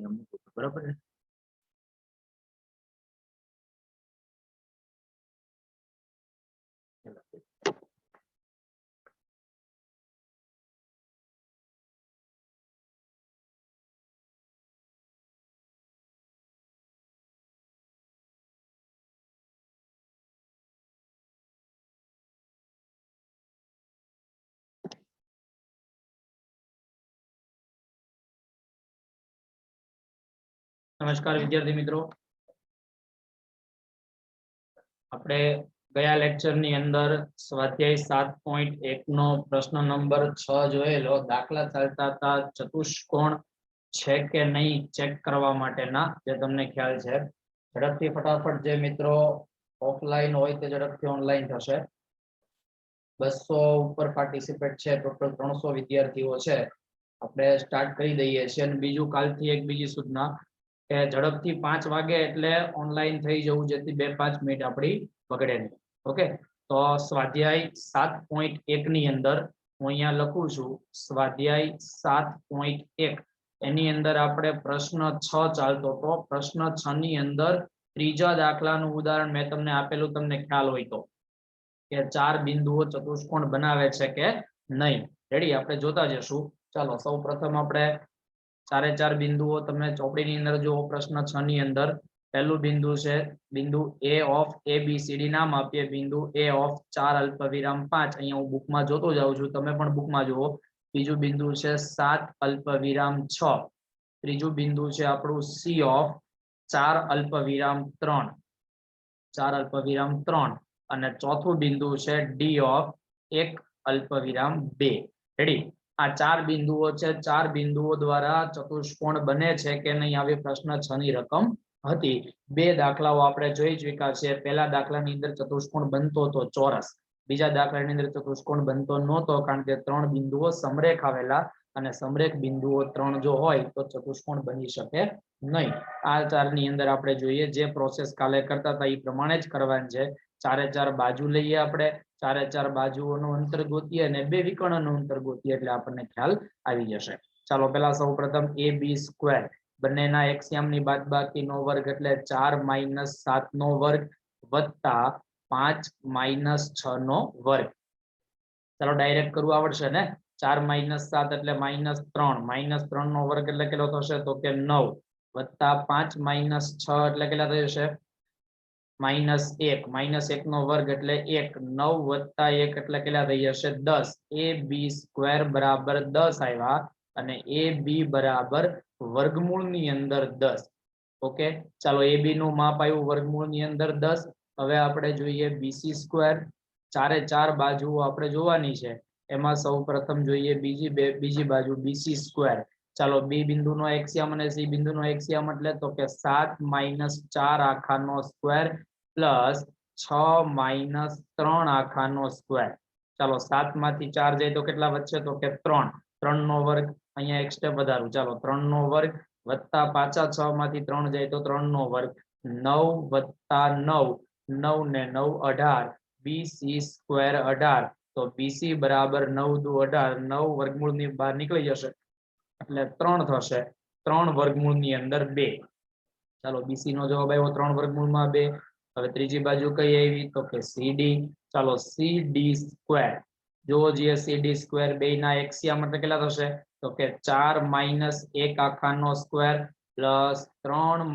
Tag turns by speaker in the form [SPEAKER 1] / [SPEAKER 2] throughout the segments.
[SPEAKER 1] बराबर है। नमस्कार विद्यार्थी मित्रों, આપણે ગયા લેક્ચરની અંદર સ્વાધ્યાય 7.1 નો પ્રશ્ન નંબર 6 જોયેલો દાખલા ચાલતા હતા ચતુષ્કોણ છે કે નહીં ચેક કરવા માટેના, જે તમને ખ્યાલ છે। ઝડપથી ફટાફટ જે મિત્રો ઓફલાઈન હોય તે ઝડપથી ઓનલાઈન થશે। 200 ઉપર પાર્ટિસિપેટ છે, ટોટલ 300 વિદ્યાર્થીઓ છે। આપણે સ્ટાર્ટ કરી દઈએ છીએ। અને બીજું કાલથી એક બીજી સૂચના કે ઝડપથી 5 વાગે એટલે ઓનલાઈન થઈ જવું, જેથી 2-5 મિનિટ આપણી બગડે નહીં। ઓકે, તો સ્વાધ્યાય 7.1 ની અંદર હું અહીંયા લખું છું સ્વાધ્યાય 7.1 એની અંદર આપણે પ્રશ્ન 6 ચાલતો તો પ્રશ્ન 6 ની અંદર ત્રીજા દાખલાનું ઉદાહરણ મેં તમને આપેલું, તમને ખ્યાલ હોય તો કે 4 બિંદુઓ ચતુષ્કોણ બનાવે છે કે નહીં। રેડી, આપણે જોતા જશું। ચાલો સૌ પ્રથમ આપણે 4 બિંદુઓ તમે ચોપડીની અંદર જો પ્રશ્ન 6 ની અંદર પહેલું બિંદુ છે બિંદુ A ઓફ ABCD નામ આપીએ બિંદુ A ઓફ 4 અલ્પવિરામ 5, અહીંયા હું બુકમાં જોતો જાઉં છું, તમે પણ બુકમાં જુઓ। બીજું બિંદુ છે 7 અલ્પવિરામ 6, ત્રીજું બિંદુ છે આપણું C ઓફ 4 અલ્પવિરામ 3, 4 અલ્પવિરામ 3, અને ચોથું બિંદુ છે D ઓફ 1 અલ્પવિરામ 2। રેડી, આ 4 બિંદુઓ છે। 4 બિંદુઓ દ્વારા ચતુષ્કોણ બને છે કે નહીં આવી પ્રશ્ન 6 ની રકમ હતી। 2 દાખલાઓ આપણે જોઈ ચૂક્યા છે। પહેલા દાખલાની અંદર ચતુષ્કોણ બનતો હતો ચોરસ, બીજા દાખલાની અંદર ચતુષ્કોણ બનતો નહોતો, કારણ કે 3 બિંદુઓ સમરેખ આવેલા, અને સમરેખ બિંદુઓ 3 જો હોય તો ચતુષ્કોણ બની શકે નહીં। આ 4 ની અંદર આપણે જોઈએ જે પ્રોસેસ કાલે કરતા હતા એ પ્રમાણે જ કરવાની છે। 4 બાજુ લઈએ આપણે, 4 બાજુઓનું અંતર ગોતીએ અને 2 વિકર્ણનું અંતર ગોતીએ એટલે આપણને ખ્યાલ આવી જશે। ચાલો પેલા સૌપ્રથમ AB² બંનેના એક્સિયમની બાદબાકીનો વર્ગ એટલે 4 - 7 નો વર્ગ વત્તા 5 - 6 નો વર્ગ। ચાલો ડાયરેક્ટ કરવું આવડશે ને। 4 - 7 એટલે -3, -3 નો વર્ગ એટલે કેટલો થશે તો કે 9, વત્તા 5 - 6 એટલે કેટલા થઈ જશે -1, -1 નો વર્ગ એટલે 1, 9 વત્તા 1 એટલે કેટલા થઈ જશે 10। AB² બરાબર 10 આવ્યા, અને AB બરાબર વર્ગમૂળની અંદર 10। ઓકે, ચાલો AB નું માપ આવ્યું વર્ગમૂળની અંદર 10। હવે આપણે જોઈએ BC², 4 બાજુઓ આપણે જોવાની છે। એમાં સૌ પ્રથમ જોઈએ બીજી બાજુ BC²। ચાલો B બિંદુનો એક્સિયમ અને C બિંદુનો એક્સિયમ એટલે તો કે 7 - 4 આખાનો સ્ક્વેર પ્લસ 6 - 3 આખાનો સ્ક્વેર। ચાલો 7 માંથી 4 જાય તો કેટલા વધશે તો કે 3, 3 નો વર્ગ, અહીંયા એક સ્ટેપ વધારું, ચાલો 3 નો વર્ગ વત્તા પાછા 6 માંથી 3 જાય તો 3 નો વર્ગ, 9 વત્તા 9, 9 ને 9 18, BC² 18। તો BC બરાબર 9 દુ 18, 9 વર્ગમૂળની બહાર નીકળી જશે એટલે 3 થશે, 3 વર્ગમૂળની અંદર 2। ચાલો BC નો જવાબ આવ્યો 3 વર્ગમૂળમાં 2। હવે ત્રીજી બાજુ કઈ આવી તો કે CD। ચાલો CD², જો જે CD² બે ના એક્સિયમ એટલે કેટલા થશે તો કે 4 - 1 આખાનો સ્ક્વેર પ્લસ 3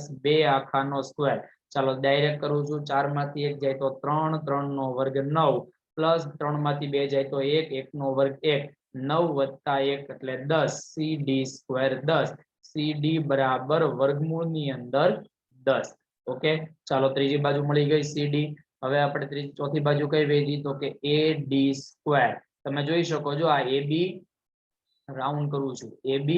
[SPEAKER 1] - 2 આખાનો સ્ક્વેર। ચાલો ડાયરેક્ટ કરું છું, 4 માંથી 1 જાય તો 3, 3 નો વર્ગ 9, પ્લસ 3 માંથી 2 જાય તો 1, 1 નો વર્ગ 1, 9 વત્તા 1 એટલે 10, CD² 10। CD બરાબર વર્ગમૂળની અંદર 10। ઓકે, ચાલો ત્રીજી બાજુ મળી ગઈ CD। હવે આપણે ચોથી બાજુ કઈ વેધી તો કે AD²। તમે જોઈ શકો છો આ AB રાઉન્ડ કરું છું, AB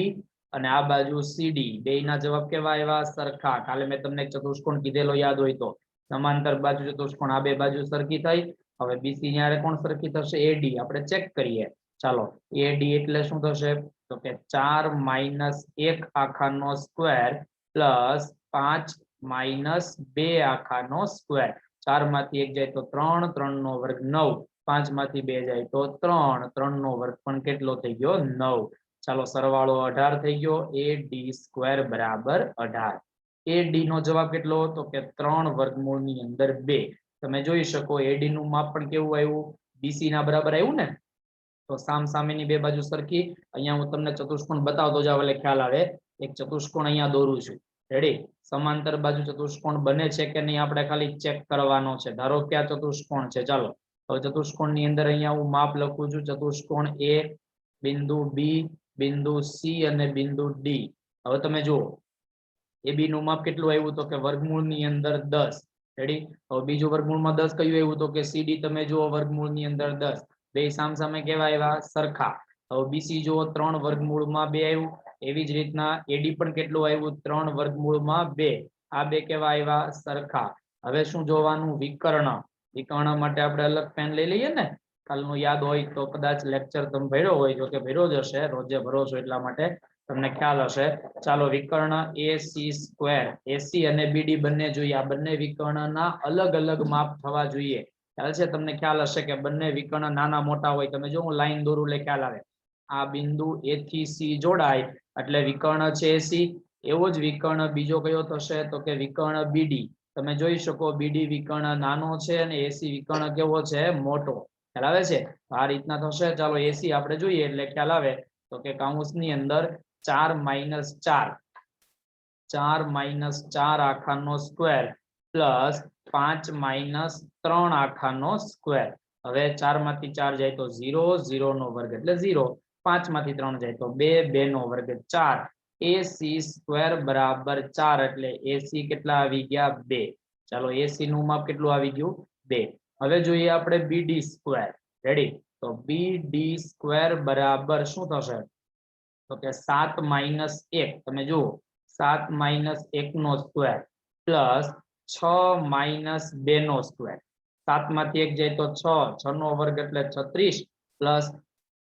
[SPEAKER 1] અને આ બાજુ CD, બેયના જવાબ કેવા આવ્યા સરખા। કાલે મેં તમને ચતુષ્કોણ કીધેલો યાદ હોય તો, સમાંતર બાજુ ચતુષ્કોણ આ બે બાજુ સરખી થઈ। હવે BC ન્યારે કોણ સરખી થશે AD, આપણે ચેક કરીએ। ચાલો AD એટલે શું થશે તો કે 4 - 1 આખાનો સ્ક્વેર પ્લસ 5 - 2 આખાનો સ્ક્વેર। 4 માંથી 1 જાય તો 3, 3 નો વર્ગ 9, 5 માંથી 2 જાય તો 3, 3 નો વર્ગ પણ કેટલો થઈ ગયો 9। ચાલો સરવાળો 18 થઈ ગયો AD² બરાબર 18 AD નો જવાબ કેટલો તો કે 3 વર્ગમૂળ ની અંદર 2 તમે જોઈ શકો AD નું માપ પણ કેવું આવ્યું BC ના બરાબર આવ્યું ને તો સામસામેની બે બાજુ સરખી અહીંયા હું તમને ચતુષ્કોણ બતાવતો જાવ એટલે ખ્યાલ આવે એક ચતુષ્કોણ અહીંયા દોરું છું રેડી સમાંતર બાજુ ચતુષ્કોણ બને છે કે નહીં આપણે ખાલી ચેક કરવાનો છે ધારો કે આ ચતુષ્કોણ છે ચાલો હવે ચતુષ્કોણ ની અંદર અહીંયા હું માપ લખું છું ચતુષ્કોણ A બિંદુ B બિંદુ C અને બિંદુ D હવે તમે જુઓ AB નું માપ કેટલું આવ્યું તો કે વર્ગમૂળ ની અંદર 10 રેડી હવે બીજું વર્ગમૂળમાં 10 કયું આવ્યું તો કે CD તમે જુઓ વર્ગમૂળ ની અંદર 10 બે સામસામે કેવા આવ્યા સરખા હવે BC જુઓ 3 વર્ગમૂળમાં 2 આવ્યું એવી જ રીતના AD પણ કેટલું આવ્યું 3 વર્ગમૂળમાં 2 આ બે કેવા આવ્યા સરખા હવે શું જોવાનું વિકર્ણ માટે આપણે અલગ પેન લઈ લઈએ ને કાલનું યાદ હોય તો કદાચ લેક્ચર તમે ભર્યો હોય જો કે ભર્યો જ હશે રોજે ભરો છો એટલા માટે તમને ખ્યાલ હશે ચાલો વિકર્ણ AC² AC અને BD બંને જોઈએ આ બંને વિકર્ણના અલગ અલગ માપ થવા જોઈએ ખ્યાલ છે તમને ખ્યાલ હશે કે બંને વિકર્ણ નાના મોટા હોય તમે જો હું લાઈન દોરું એટલે ખ્યાલ આવે આ બિંદુ A થી C જોડાય એટલે વિકર્ણ છે AC એવો જ વિકર્ણ બીજો કયો થશે તો કે વિકર્ણ BD તમે જોઈ શકો BD વિકર્ણ નાનો છે અને AC વિકર્ણ કેવો છે મોટો ખ્યાલ આવે છે આ રીતના થશે ચાલો AC આપણે જોઈએ એટલે ખ્યાલ આવે તો કે કૌંસની અંદર 4 - 4 4 - 4 આખાનો સ્ક્વેર પ્લસ 5 - 3 આખાનો સ્ક્વેર હવે 4 માંથી 4 જાય તો 0 0 નો વર્ગ એટલે 0 5 માંથી 3 જાય તો 2 2 નો વર્ગ 4 AC² બરાબર 4 એટલે AC કેટલા આવી ગયા 2 ચાલો AC નું માપ કેટલું આવી ગયું 2 હવે જોઈએ આપણે BD² રેડી તો BD² બરાબર શું થશે તો કે 7 - 1 તમે જુઓ 7 - 1 નો સ્ક્વેર પ્લસ 6 - 2 નો સ્ક્વેર 7 માંથી 1 જાય તો 6 6 નો વર્ગ એટલે 36 પ્લસ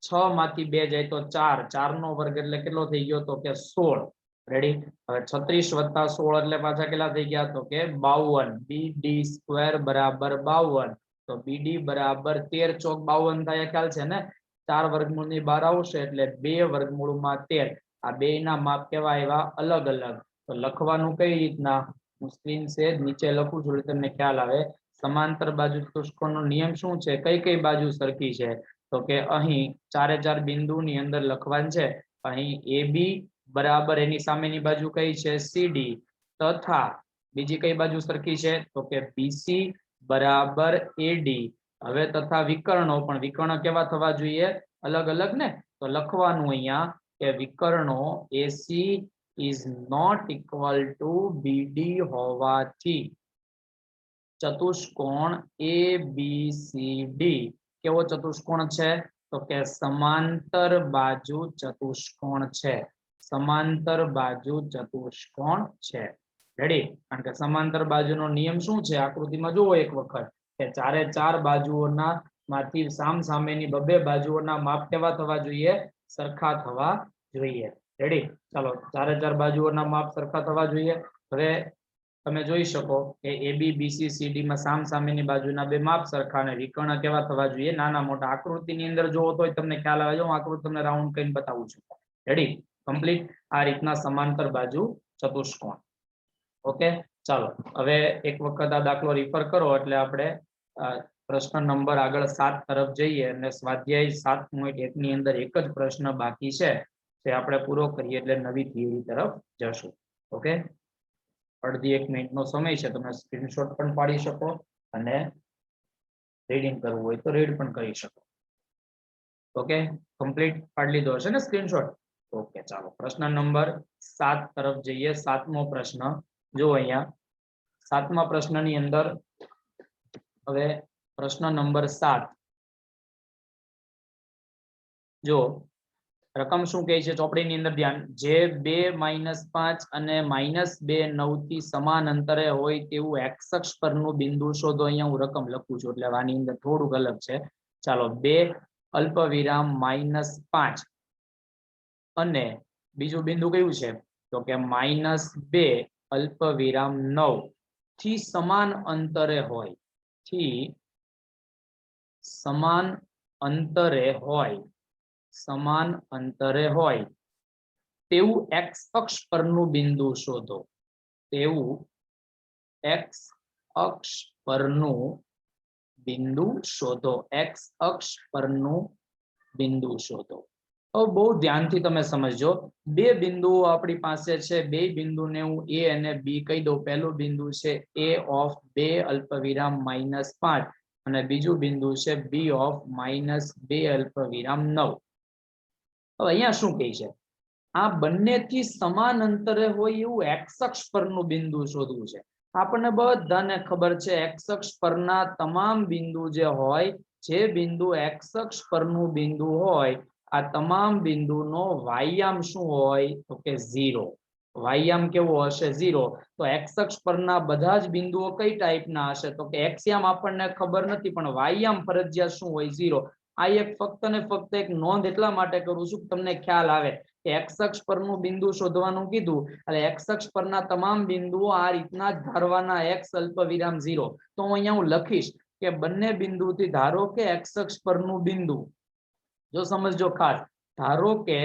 [SPEAKER 1] 6 માંથી 2 જાય તો 4 4 નો વર્ગ એટલે કેટલો થઈ ગયો તો કે 16 રેડી હવે 36 + 16 એટલે પાછા કેટલા થઈ ગયા તો કે 52 BD² બરાબર 52 તો BD બરાબર 13 ચોક 52 થાય ખ્યાલ છે ને 4 વર્ગમૂળ ની બહાર આવશે એટલે 2 વર્ગમૂળમાં 13 આ બે ના માપ કેવા આવ્યા અલગ અલગ તો લખવાનું કઈ રીતના હું સ્ક્રીન સે નીચે લખું છું એટલે તમને ખ્યાલ આવે સમાંતર બાજુ ચતુષ્કોણનો નિયમ શું છે કઈ કઈ બાજુ સરખી છે તો કે અહીં ચારે ચાર બિંદુની અંદર લખવાનું છે અહીં AB બરાબર એની સામેની બાજુ કઈ છે CD તથા બીજી કઈ બાજુ સરખી છે તો કે BC બરાબર AD હવે તથા વિકર્ણો પણ વિકર્ણ કેવા થવા જોઈએ અલગ અલગ ને તો લખવાનું અહીંયા કે વિકર્ણો AC is not equal to BD હોવાથી ચતુષ્કોણ ABCD કેવો ચતુષ્કોણ છે તો કે સમાંતર બાજુ ચતુષ્કોણ છે સમાંતર બાજુ ચતુષ્કોણ છે રેડી કારણ કે સમાંતર બાજુનો નિયમ શું છે આકૃતિમાં જુઓ એક વખત કે ચારે ચાર બાજુઓના માંથી સામસામેની બબે બાજુઓના માપ કેવા થવા જોઈએ સરખા થવા જોઈએ રેડી ચાલો ચારે ચાર બાજુઓના માપ સરખા થવા જોઈએ હવે તમે જોઈ શકો કે AB BC CD માં સામસામેની બાજુના બે માપ સરખા અને વિકર્ણ કેવા થવા જોઈએ નાના મોટા આકૃતિની અંદર જોવો તો તમને ખ્યાલ આવે હું આકૃતિ તમને રાઉન્ડ કરીને બતાવું છું રેડી કમ્પ્લીટ આ રીતના સમાંતર બાજુ ચતુષ્કોણ ઓકે ચાલો હવે એક વખત આ દાખલો રિફર કરો એટલે આપણે પ્રશ્ન નંબર આગળ 7 તરફ જઈએ અને સ્વાધ્યાય 7.1 ની અંદર એક જ પ્રશ્ન બાકી છે તે આપણે પૂરો કરીએ એટલે નવી થિયરી તરફ જશું ઓકે અડધી 1 મિનિટનો સમય છે તમે સ્ક્રીનશોટ પણ પાડી શકો અને રીડિંગ કરવું હોય તો રીડ પણ કરી શકો ઓકે કમ્પ્લીટ પાડી લીધો હશે ને સ્ક્રીનશોટ ઓકે ચાલો પ્રશ્ન નંબર 7 તરફ જઈએ સાતમો પ્રશ્ન જો અહીંયા સાતમા પ્રશ્નની અંદર હવે પ્રશ્ન નંબર 7 જો રકમ શું કહે છે ચોપડીની અંદર ધ્યાન જે 2 - 5 અને -2 9 થી સમાન અંતરે હોય તેવું x અક્ષ પરનું બિંદુ શોધો અહીંયા હું રકમ લખું છું એટલે આની અંદર થોડુંક અલગ છે ચાલો 2 અલ્પવિરામ -5 અને બીજું બિંદુ કયું છે તો કે -2 અલ્પવિરામ 9 થી સમાન અંતરે હોય થી સમાન અંતરે હોય સમાન અંતરે હોય તેવું એક્સ અક્ષ પરનું બિંદુ શોધો. તેવું એક્સ અક્ષ પરનું બિંદુ શોધો. એક્સ અક્ષ પરનું બિંદુ શોધો. હવે બહુ ધ્યાનથી તમે સમજો. બે બિંદુઓ આપણી પાસે છે. બે બિંદુને હું એ અને બી કહી દઉં. પહેલું બિંદુ છે એ ઓફ 2 અલ્પવિરામ -5 અને બીજું બિંદુ છે બી ઓફ -2 અલ્પવિરામ 9. હવે અહીંયા શું કહે છે? આ બંનેથી સમાન અંતરે હોય એવું એક્સ અક્ષ પરનું બિંદુ શોધવું છે. આપણને બધાને ખબર છે એક્સ અક્ષ પરના તમામ બિંદુ જે હોય, જે બિંદુ એક્સ અક્ષ પરનું બિંદુ હોય, આ તમામ બિંદુનો વાયામ શું હોય? તો કે 0. વાયામ કેવો હશે? 0. તો એક્સ અક્ષ પરના બધા જ બિંદુઓ કઈ ટાઈપના હશે? તો કે એક્સયામ આપણને ખબર નથી, પણ વાયામ ફરજિયાત શું હોય? 0. આ એક ફક્ત ને ફક્ત એક નોંધ એટલા માટે કરું છું કે તમને ખ્યાલ આવે કે એક્સ અક્ષ પરનું બિંદુ શોધવાનું કીધું એટલે એક્સ અક્ષ પરના તમામ બિંદુઓ આ રીતના જ ધારવાના. એક્સ અલ્પવિરામ 0. તો અહીંયા હું લખીશ કે બંને બિંદુથી ધારો કે એક્સ અક્ષ પરનું બિંદુ, જો સમજજો ખાસ, ધારો કે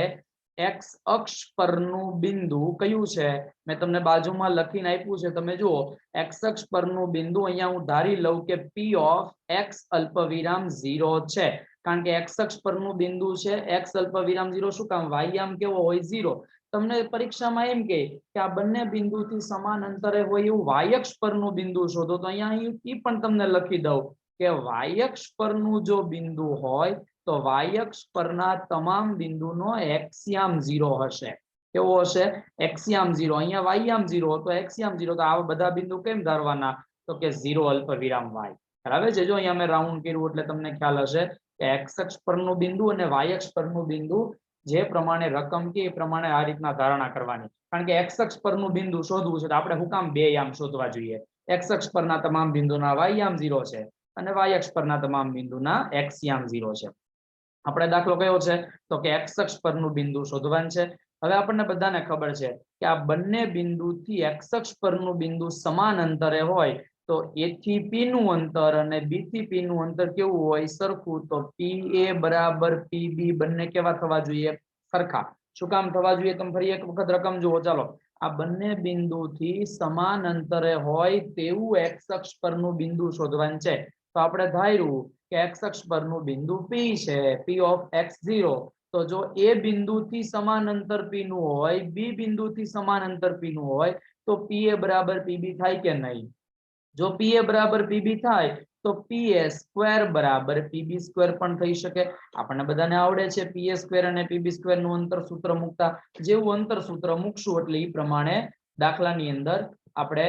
[SPEAKER 1] એક્સ અક્ષ પરનું બિંદુ કયું છે? મેં તમને બાજુમાં લખીને આપ્યું છે, તમે જુઓ. એક્સ અક્ષ પરનું બિંદુ અહીંયા હું ધારી લઉં કે પી ઓફ એક્સ અલ્પવિરામ 0 છે. કારણ કે એક્સ અક્ષ પરનું બિંદુ છે એક્સ અલ્પવિરામ 0. શું કામ? વાયામ કેવો હોય? 0. તમને પરીક્ષામાં એમ કે આ બંને બિંદુથી સમાન અંતરે હોય એવું વાયક્ષ પરનું બિંદુ શોધો. તો અહીંયા પણ તમને લખી દઉં કે વાયક્ષ પરનું જો બિંદુ હોય તો વાયક્ષ પરના તમામ બિંદુનો એક્સયામ 0 હશે. કેવો હશે? એક્સયામ 0. અહીંયા વાયામ 0 તો એક્સયામ 0. તો આવા બધા બિંદુ કેમ ધારવાના? તો કે 0 અલ્પવિરામ વાય. બરાબર છે? જો અહીંયા મેં રાઉન્ડ કર્યું એટલે તમને ખ્યાલ હશે કે એક્સ અક્ષ પરનું બિંદુ અને વાય અક્ષ પરનું બિંદુ જે પ્રમાણે રકમ કે એ પ્રમાણે આ રીતના ધારણા કરવાની. કારણ કે એક્સ અક્ષ પરનું બિંદુ શોધવું છે તો આપણે શું કામ બે યામ શોધવા જોઈએ? એક્સ અક્ષ પરના તમામ બિંદુના વાયામ 0 છે અને વાય અક્ષ પરના તમામ બિંદુના એક્સયામ 0 છે. આપણે દાખલો કયો છે? તો કે એક્સ અક્ષ પરનું બિંદુ શોધવાનું છે. હવે આપણને બધાને ખબર છે કે આ બંને બિંદુથી એક્સ અક્ષ પરનું બિંદુ સમાન અંતરે હોય તો એ થી પી નું અંતર અને બી થી પી નું અંતર કેવું હોય? સરખું. તો પી એ બરાબર પી બી બંને કેવા થવા જોઈએ? સરખા. શું કામ થવા જોઈએ? તમે ફરી એક વખત રકમ જુઓ. ચાલો, આ બંને બિંદુથી સમાન અંતરે હોય તેવું એક્સ અક્ષ પરનું બિંદુ શોધવાનું છે. તો આપણે ધાર્યું કે એક્સ અક્ષ પરનું બિંદુ પી છે, પી ઓફ એક્સ 0. તો જો એ બિંદુથી સમાન અંતર પી નું હોય, બી બિંદુથી સમાન અંતર પી નું હોય તો પી એ બરાબર પીબી થાય કે નહીં? જો પી એ બરાબર પીબી થાય તો પી એ સ્ક્વેર બરાબર પીબી સ્ક્વેર પણ થઈ શકે. આપણને બધાને આવડે છે પી એ સ્ક્વેર અને પીબી સ્ક્વેર નું અંતર સૂત્ર મૂકતા. જેવું અંતર સૂત્ર મૂકશું એટલે એ પ્રમાણે દાખલાની અંદર આપણે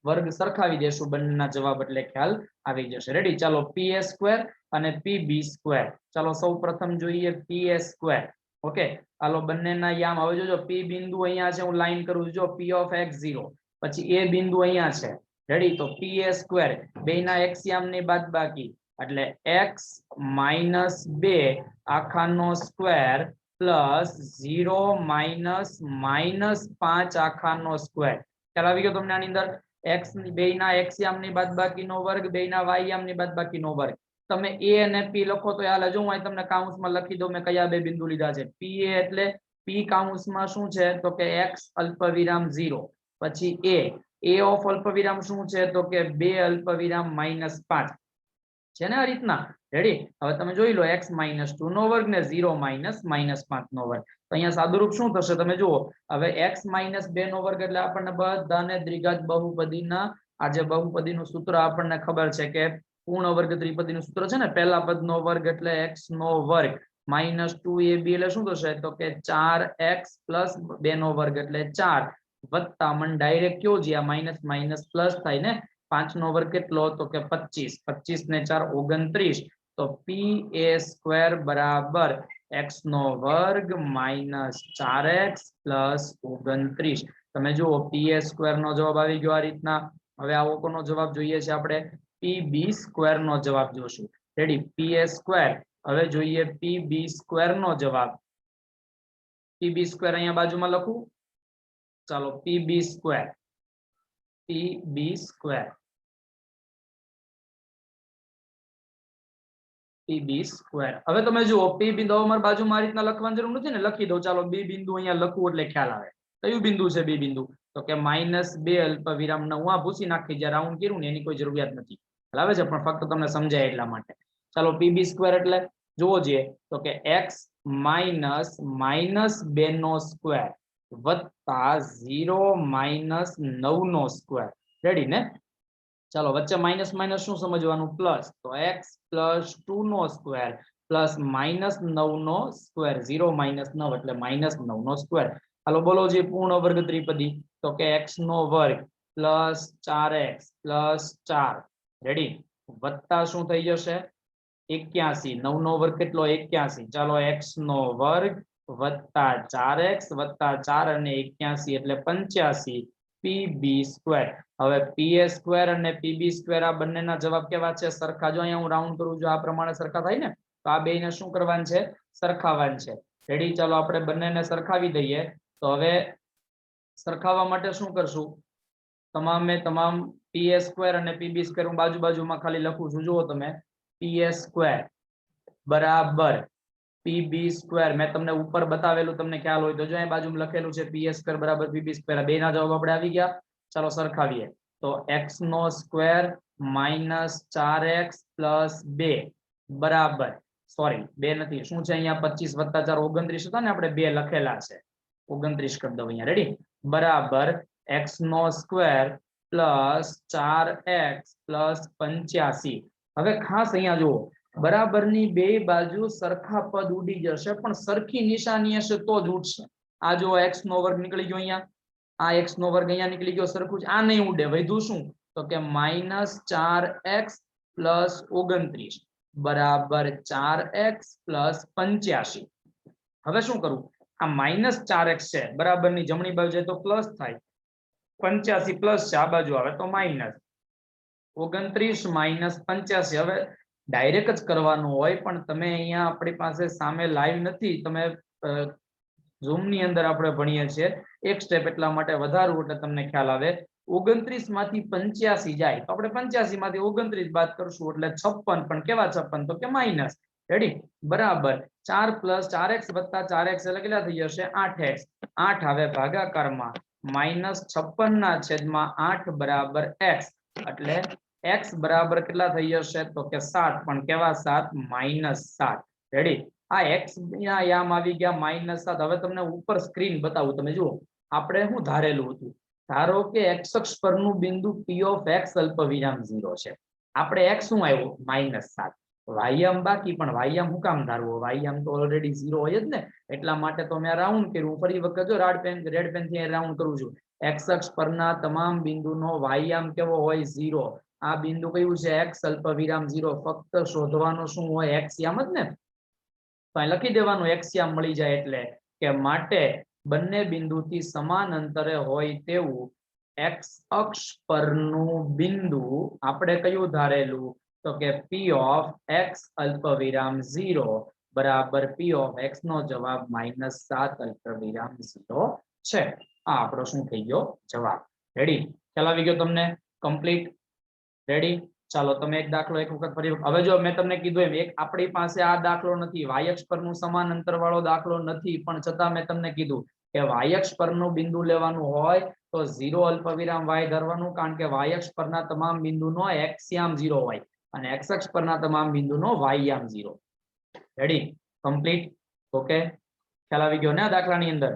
[SPEAKER 1] વર્ગ સરખાવી દેશું. બંનેના જવાબ એટલે ખ્યાલ આવી જશે. રેડી? ચાલો, પી એ સ્ક્વેર અને પીબી સ્ક્વેર. ચાલો સૌ પ્રથમ જોઈએ પી એ સ્ક્વેર. ઓકે, હાલો બંનેના યામ. હવે જોજો, પી બિંદુ અહીંયા છે, હું લાઈન કરું છું. જો પી ઓફ એક્સ 0, પછી એ બિંદુ અહીંયા છે. રેડી? તો પી એ સ્ક્વેર, બેના એક્સયામ ની બાદબાકી એટલે એક્સ -2 આખાનો સ્ક્વેર પ્લસ 0 -5 આખાનો સ્ક્વેર. ખ્યાલ આવી ગયો તમને? આની અંદર એક્સ બેના એક્સયામ ની બાદબાકીનો વર્ગ, બેના વાયયામ ની બાદબાકીનો વર્ગ. તમે એ અને પી લખો તો હાલે. જો હું તમને કાઉન્સમાં લખી દઉં મેં કયા બે બિંદુ લીધા છે. પી એ એટલે પી કાઉન્સમાં શું છે? તો કે એક્સ અલ્પવિરામ 0. પછી એ ઓફ અલ્પવિરામ શું છે? તો કે 2 અલ્પવિરામ -5 છે ને આ રીતના. રેડી? હવે તમે જોઈ લો, x -2 નો વર્ગ ને 0 -5 નો વર્ગ. તો અહીંયા સાદુરૂપ શું થશે? તમે જુઓ. હવે x -2 નો વર્ગ એટલે આપણને બધાને દ્વિઘાત બહુપદીના આ જે બહુપદીનું સૂત્ર આપણને ખબર છે કે પૂર્ણ વર્ગ ત્રિપદીનું સૂત્ર છે ને, પહેલા પદનો વર્ગ એટલે x નો વર્ગ -2ab એટલે શું થશે? તો કે 4x + 2 નો વર્ગ એટલે 4 વત્તા મને ડાયરેક્ટ કયો જે આ માઇનસ માઇનસ પ્લસ થાય ને, 5 નો વર્ગ કેટલો? તો કે 25. 25 ને 4 29. તો પી એ સ્ક્વેર બરાબર x નો વર્ગ -4x + 29. તમે જુઓ પી એ સ્ક્વેર નો જવાબ આવી ગયો આ રીતના. હવે આવો કોનો જવાબ જોઈએ છે? આપણે પી બી સ્ક્વેર નો જવાબ જોશું. રેડી? પી એ સ્ક્વેર. હવે જોઈએ પી બી સ્ક્વેર નો જવાબ. પી બી સ્ક્વેર અહીંયા બાજુમાં લખું. ચાલો, પી બી સ્ક્વેર. પી બી સ્ક્વેર પીબી સ્ક્વેર. હવે તમે જુઓ પી બિંદુ અમારી બાજુમાં આ રીતના લખવાની જરૂર નથી ને, લખી દઉં. ચાલો બી બિંદુ અહીંયા લખવું એટલે ખ્યાલ આવે. કયું બિંદુ છે બી બિંદુ? તો કે -2 અલ્પવિરામ 9 આ ભૂસી નાખી, જે રાઉન્ડ કર્યું ને એની કોઈ જરૂરિયાત નથી. આવે છે પણ ફક્ત તમને સમજાય એટલા માટે. ચાલો પીબી સ્ક્વેર એટલે જુઓ જોઈએ તો કે x -2 નો સ્ક્વેર વત્તા 0 -9 નો સ્ક્વેર. રેડી ને? ચાલો વચ્ચે માઇનસ માઇનસ શું સમજવાનું? પ્લસ. તો x +2 નો સ્ક્વેર પ્લસ -9 નો સ્ક્વેર. 0 -9 એટલે -9 નો સ્ક્વેર. હાલો બોલો જે પૂર્ણ વર્ગ ત્રિપદી. તો કે x નો વર્ગ પ્લસ 4x પ્લસ 4. રેડી? વત્તા શું થઈ જશે? 81. 9 નો વર્ગ કેટલો? 81. ચાલો x નો વર્ગ વત્તા 4x વત્તા 4 અને 81 એટલે 85 પીબી સ્ક્વેર. હવે પીએ સ્ક્વેર અને પીબી સ્ક્વેર આ બંનેના જવાબ કેવા છે? સરખા. જો અહીંયા હું રાઉન્ડ કરું છું આ પ્રમાણે સરખા થાય ને, તો આ બેને શું કરવાનું છે? સરખાવવાનું છે. રેડી? ચાલો આપણે બંનેને સરખાવી દઈએ. તો હવે સરખાવવા માટે શું કરશું? તમામે તમામ પીએ સ્ક્વેર અને પીબી સ્ક્વેર હું બાજુ બાજુમાં ખાલી લખું છું. જુઓ તમે, પીએ સ્ક્વેર બરાબર પીબી સ્ક્વેર. મેં તમને ઉપર બતાવેલું, તમને ખ્યાલ હોય તો જો અહીં બાજુમાં લખેલું છે પીએ સ્ક્વેર બરાબર પીબી સ્ક્વેર. બે ના જવાબ આપણે આવી ગયા. ચાલો સરખાવીએ. તો x નો સ્ક્વેર -4x + 2 બરાબર, સોરી 2 નથી, શું છે અહીંયા 25 + 4 29 હતા ને, આપણે 2 લખેલા છે, 29 કરી દઉં અહીંયા. રેડી? બરાબર x નો સ્ક્વેર +4x + 85. હવે ખાસ અહીંયા જુઓ, બરાબરની બે બાજુ સરખા પદ ઉડી જશે પણ સરખી નિશાની હશે તો જ ઉડશે. આ જો x નો વર્ગ નીકળી ગયો અહીંયા, આ x નો વર્ગ અહીંયા નીકળી ગયો, સરખું જ. આ નહીં ઉડે. વધ્યું શું? તો કે -4x + 29 બરાબર 4x + 85. હવે શું કરવું? આ -4x છે, બરાબરની જમણી બાજુ જાય તો પ્લસ થાય, 85 પ્લસ છે, આ બાજુ આવે તો માઇનસ. 29 - 85. હવે ડાયરેક્ટ જ કરવાનું હોય પણ તમે અહીંયા આપણી પાસે સામે લાઈવ નથી, તમે ઝૂમ ની અંદર આપણે ભણીએ છીએ, એક સ્ટેપ એટલા માટે વધારવું એટલે તમને ખ્યાલ આવે. 29 માંથી 85 જાય તો આપણે 85 માંથી 29 બાદ કરશું એટલે 56. પણ કેવા 56? તો કે માઇનસ. રેડી? બરાબર 4 + 4x + 4x એટલે કેટલા થઈ જશે? 8x. 8 આવે ભાગાકારમાં -56/8 બરાબર x. એટલે x બરાબર કેટલા થઈ જશે? તો કે 7. પણ કેવા 7? -7. રેડી? આ x ના યામ આવી ગયા -7. હવે તમને ઉપર સ્ક્રીન બતાવું, તમે જુઓ આપણે શું ધારેલું હતું. ધારો કે x અક્ષ પરનું બિંદુ p of x અલ્પવિરામ 0 છે. આપણે x શું આવ્યો? -7. વાયમ બાકી, પણ વાયમ હું કામ ધારવો? વાયમ તો ઓલરેડી 0 હોય જ ને, એટલા માટે તો મેં રાઉન્ડ કર્યું. ફરી વખત જો રેડ પેન થી રાઉન્ડ કરું છું. x અક્ષ પરના તમામ બિંદુનો વાયમ કેવો હોય? 0. આ બિંદુ કયું છે? x અલ્પવિરામ 0. ફક્ત શોધવાનું શું હોય? x યામ જ ને. તો અહીં લખી દેવાનું x યામ મળી જાય એટલે કે માટે બંને બિંદુથી સમાન અંતરે હોય તેવું x અક્ષ પરનું બિંદુ આપણે કયું ધારેલું? તો કે p of x અલ્પવિરામ 0 બરાબર p of x નો જવાબ -7 અલ્પવિરામ 0 છે. આ આપણો શું થઈ ગયો? જવાબ. રેડી? ખ્યાલ આવી ગયો તમને? કમ્પ્લીટ. રેડી? ચાલો તમે એક દાખલો એક વખત ફરી. હવે જો મેં તમને કીધું એમ, એક આપણી પાસે આ દાખલો નથી, y અક્ષ પરનું સમાન અંતર વાળો દાખલો નથી, પણ છતાં મેં તમને કીધું કે y અક્ષ પરનું બિંદુ લેવાનું હોય તો 0 અલ્પવિરામ y ધરવાનું, કારણ કે y અક્ષ પરના તમામ બિંદુનો x યામ 0 હોય અને x અક્ષ પરના તમામ બિંદુનો y યામ 0. રેડી? કમ્પ્લીટ. ઓકે, ખ્યાલ આવી ગયો ને આ દાખલાની અંદર?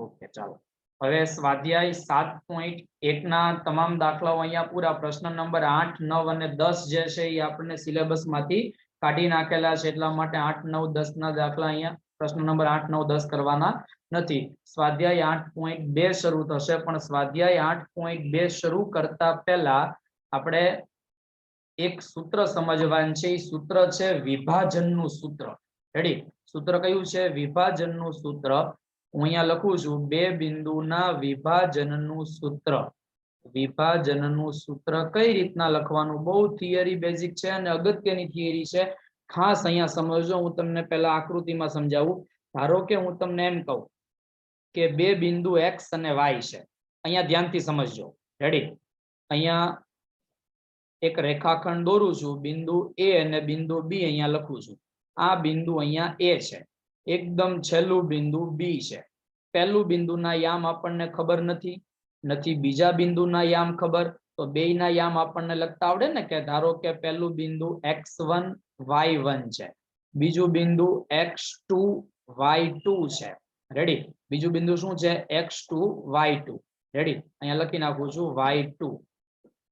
[SPEAKER 1] ઓકે, ચાલો હવે સ્વાધ્યાય 7.1 ના તમામ દાખલાઓ અહીંયા પૂરા. પ્રશ્ન નંબર 8, 9 અને 10 જે છે એ આપણને સિલેબસ માંથી કાઢી નાખેલા છે, એટલા માટે 8, 9, 10 ના દાખલા અહીંયા પ્રશ્ન નંબર 8, 9, 10 કરવાના નથી. સ્વાધ્યાય 8.2 શરૂ થશે, પણ સ્વાધ્યાય 8.2 શરૂ કરતા પહેલા આપણે એક સૂત્ર સમજવાનું છે. એ સૂત્ર છે વિભાજનનું સૂત્ર. રેડી? સૂત્ર કયું છે? વિભાજનનું સૂત્ર. હું અહીંયા લખું છું, બે બિંદુના વિભાજનનું સૂત્ર. વિભાજનનું સૂત્ર કઈ રીતના લખવાનું? બહુ થિયરી બેઝિક છે અને અગત્યની થિયરી છે. ખાસ અહીંયા સમજો. હું તમને પહેલા આકૃતિમાં સમજાવું. ધારો કે હું તમને એમ કહું કે બે બિંદુ x અને y છે. અહીંયા ધ્યાનથી સમજજો. રેડી? અહીંયા એક રેખાખંડ દોરું છું, બિંદુ A અને બિંદુ B અહીંયા લખું છું. આ બિંદુ અહીંયા A છે, એકદમ છેલ્લું બિંદુ B છે. પહેલું બિંદુના યામ આપણને ખબર નથી, બીજા બિંદુના યામ ખબર, તો બેયના યામ આપણને લખતા આવડે ને, કે ધારો કે પહેલું બિંદુ x1 y1 છે, બીજું બિંદુ x2 y2 છે. રેડી? બીજું બિંદુ શું છે? x2 y2. રેડી? અહીંયા લખી નાખું છું y2.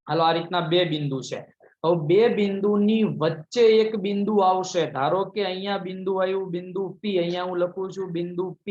[SPEAKER 1] હાલો, આ રીતના બે બિંદુ છે. હવે બે બિંદુની વચ્ચે એક બિંદુ આવશે. ધારો કે અહીંયા બિંદુ આવ્યું, બિંદુ P. અહીંયા હું લખું છું બિંદુ P.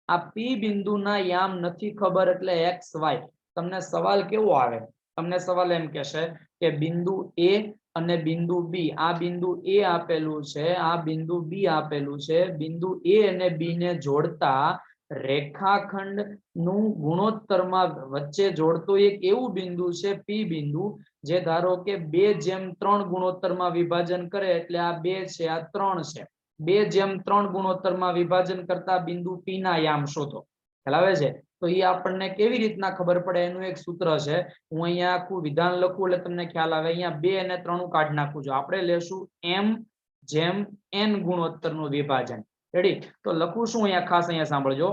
[SPEAKER 1] આ P બિંદુના યામ નથી ખબર, એટલે x y. તમને સવાલ કેવો આવે? તમને સવાલ એમ કહેશે કે બિંદુ A અને બિંદુ B, આ બિંદુ A આપેલું છે, આ બિંદુ B આપેલું છે. બિંદુ A અને B ને જોડતા રેખાખંડ નું ગુણોત્તરમાં વચ્ચે જોડતું એક એવું બિંદુ છે P બિંદુ, જે ધારો કે 2:3 ગુણોત્તરમાં વિભાજન કરે, એટલે આ 2 છે, આ 3 છે. 2:3 ગુણોત્તરમાં વિભાજન કરતા બિંદુ P ના યામ શોધો. ખ્યાલ આવે છે? તો એ આપણને કેવી રીતના ખબર પડે એનું એક સૂત્ર છે. હું અહીંયા આખું વિધાન લખું એટલે તમને ખ્યાલ આવે. અહીંયા 2 અને 3 કાઢી નાખું છું. આપણે લેશું m/n ગુણોત્તરનું વિભાજન. રેડી? તો લખું શું અહીંયા, ખાસ અહીંયા સાંભળજો.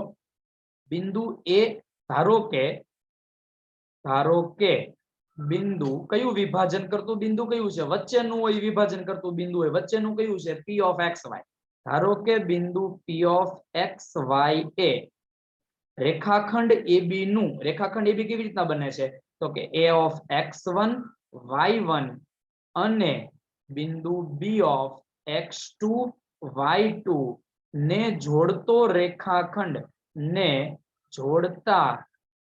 [SPEAKER 1] બિંદુ A, ધારો કે બિંદુ કયું વિભાજન કરતું બિંદુ કયું છે? વચ્ચેનું હોય વિભાજન કરતું બિંદુ હોય. વચ્ચેનું કયું છે? P of xy. ધારો કે બિંદુ P of xy એ રેખાખંડ AB નું, રેખાખંડ AB કેવી રીતના બને છે? તો કે A of x1 y1 અને બિંદુ B of x2 y2 ને જોડતો રેખાખંડ, ને જોડતા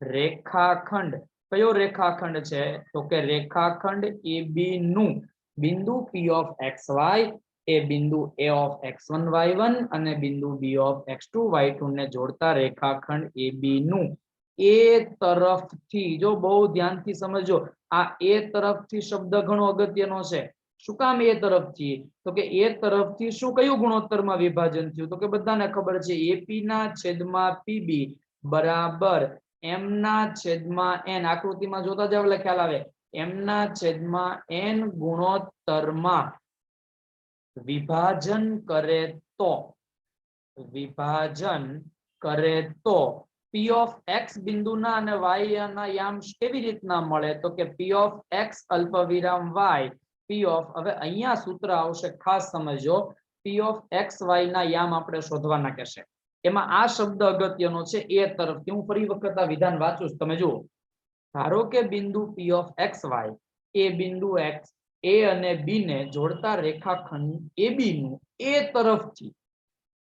[SPEAKER 1] રેખાખંડ કયો રેખાખંડ છે? તો કે રેખાખંડ AB નું બિંદુ P of xy એ બિંદુ A of x1 y1 અને બિંદુ B of x2 y2 ને જોડતા રેખાખંડ AB નું એ તરફથી, જો બહુ ધ્યાનથી સમજો, આ એ તરફથી શબ્દ ઘણો અગત્યનો છે. શું કામ એ તરફથી? તો કે એ તરફથી શું કયું ગુણોત્તરમાં વિભાજન થયું? તો કે બધાને ખબર છે, AP ના છેદમાં PB બરાબર m ના છેદમાં n. આકૃતિમાં જોતા જાવ એટલે ખ્યાલ આવે. m ના છેદમાં n ગુણોત્તરમાં વિભાજન કરે તો P of x બિંદુના અને y ના યામ કેવી રીતના મળે? તો કે P of x અલ્પવિરામ y P of, હવે અહીંયા સૂત્ર આવશે, ખાસ સમજો. P of x y ના યામ આપણે શોધવાના કહેશે. એમાં આ શબ્દ અગત્યનો છે, એ તરફથી. હું ફરી વખત આ વિધાન વાંચું છું, તમે જુઓ. ધારો કે બિંદુ P of xy એ બિંદુ x A અને B ને જોડતા રેખાખંડ AB નું એ તરફથી,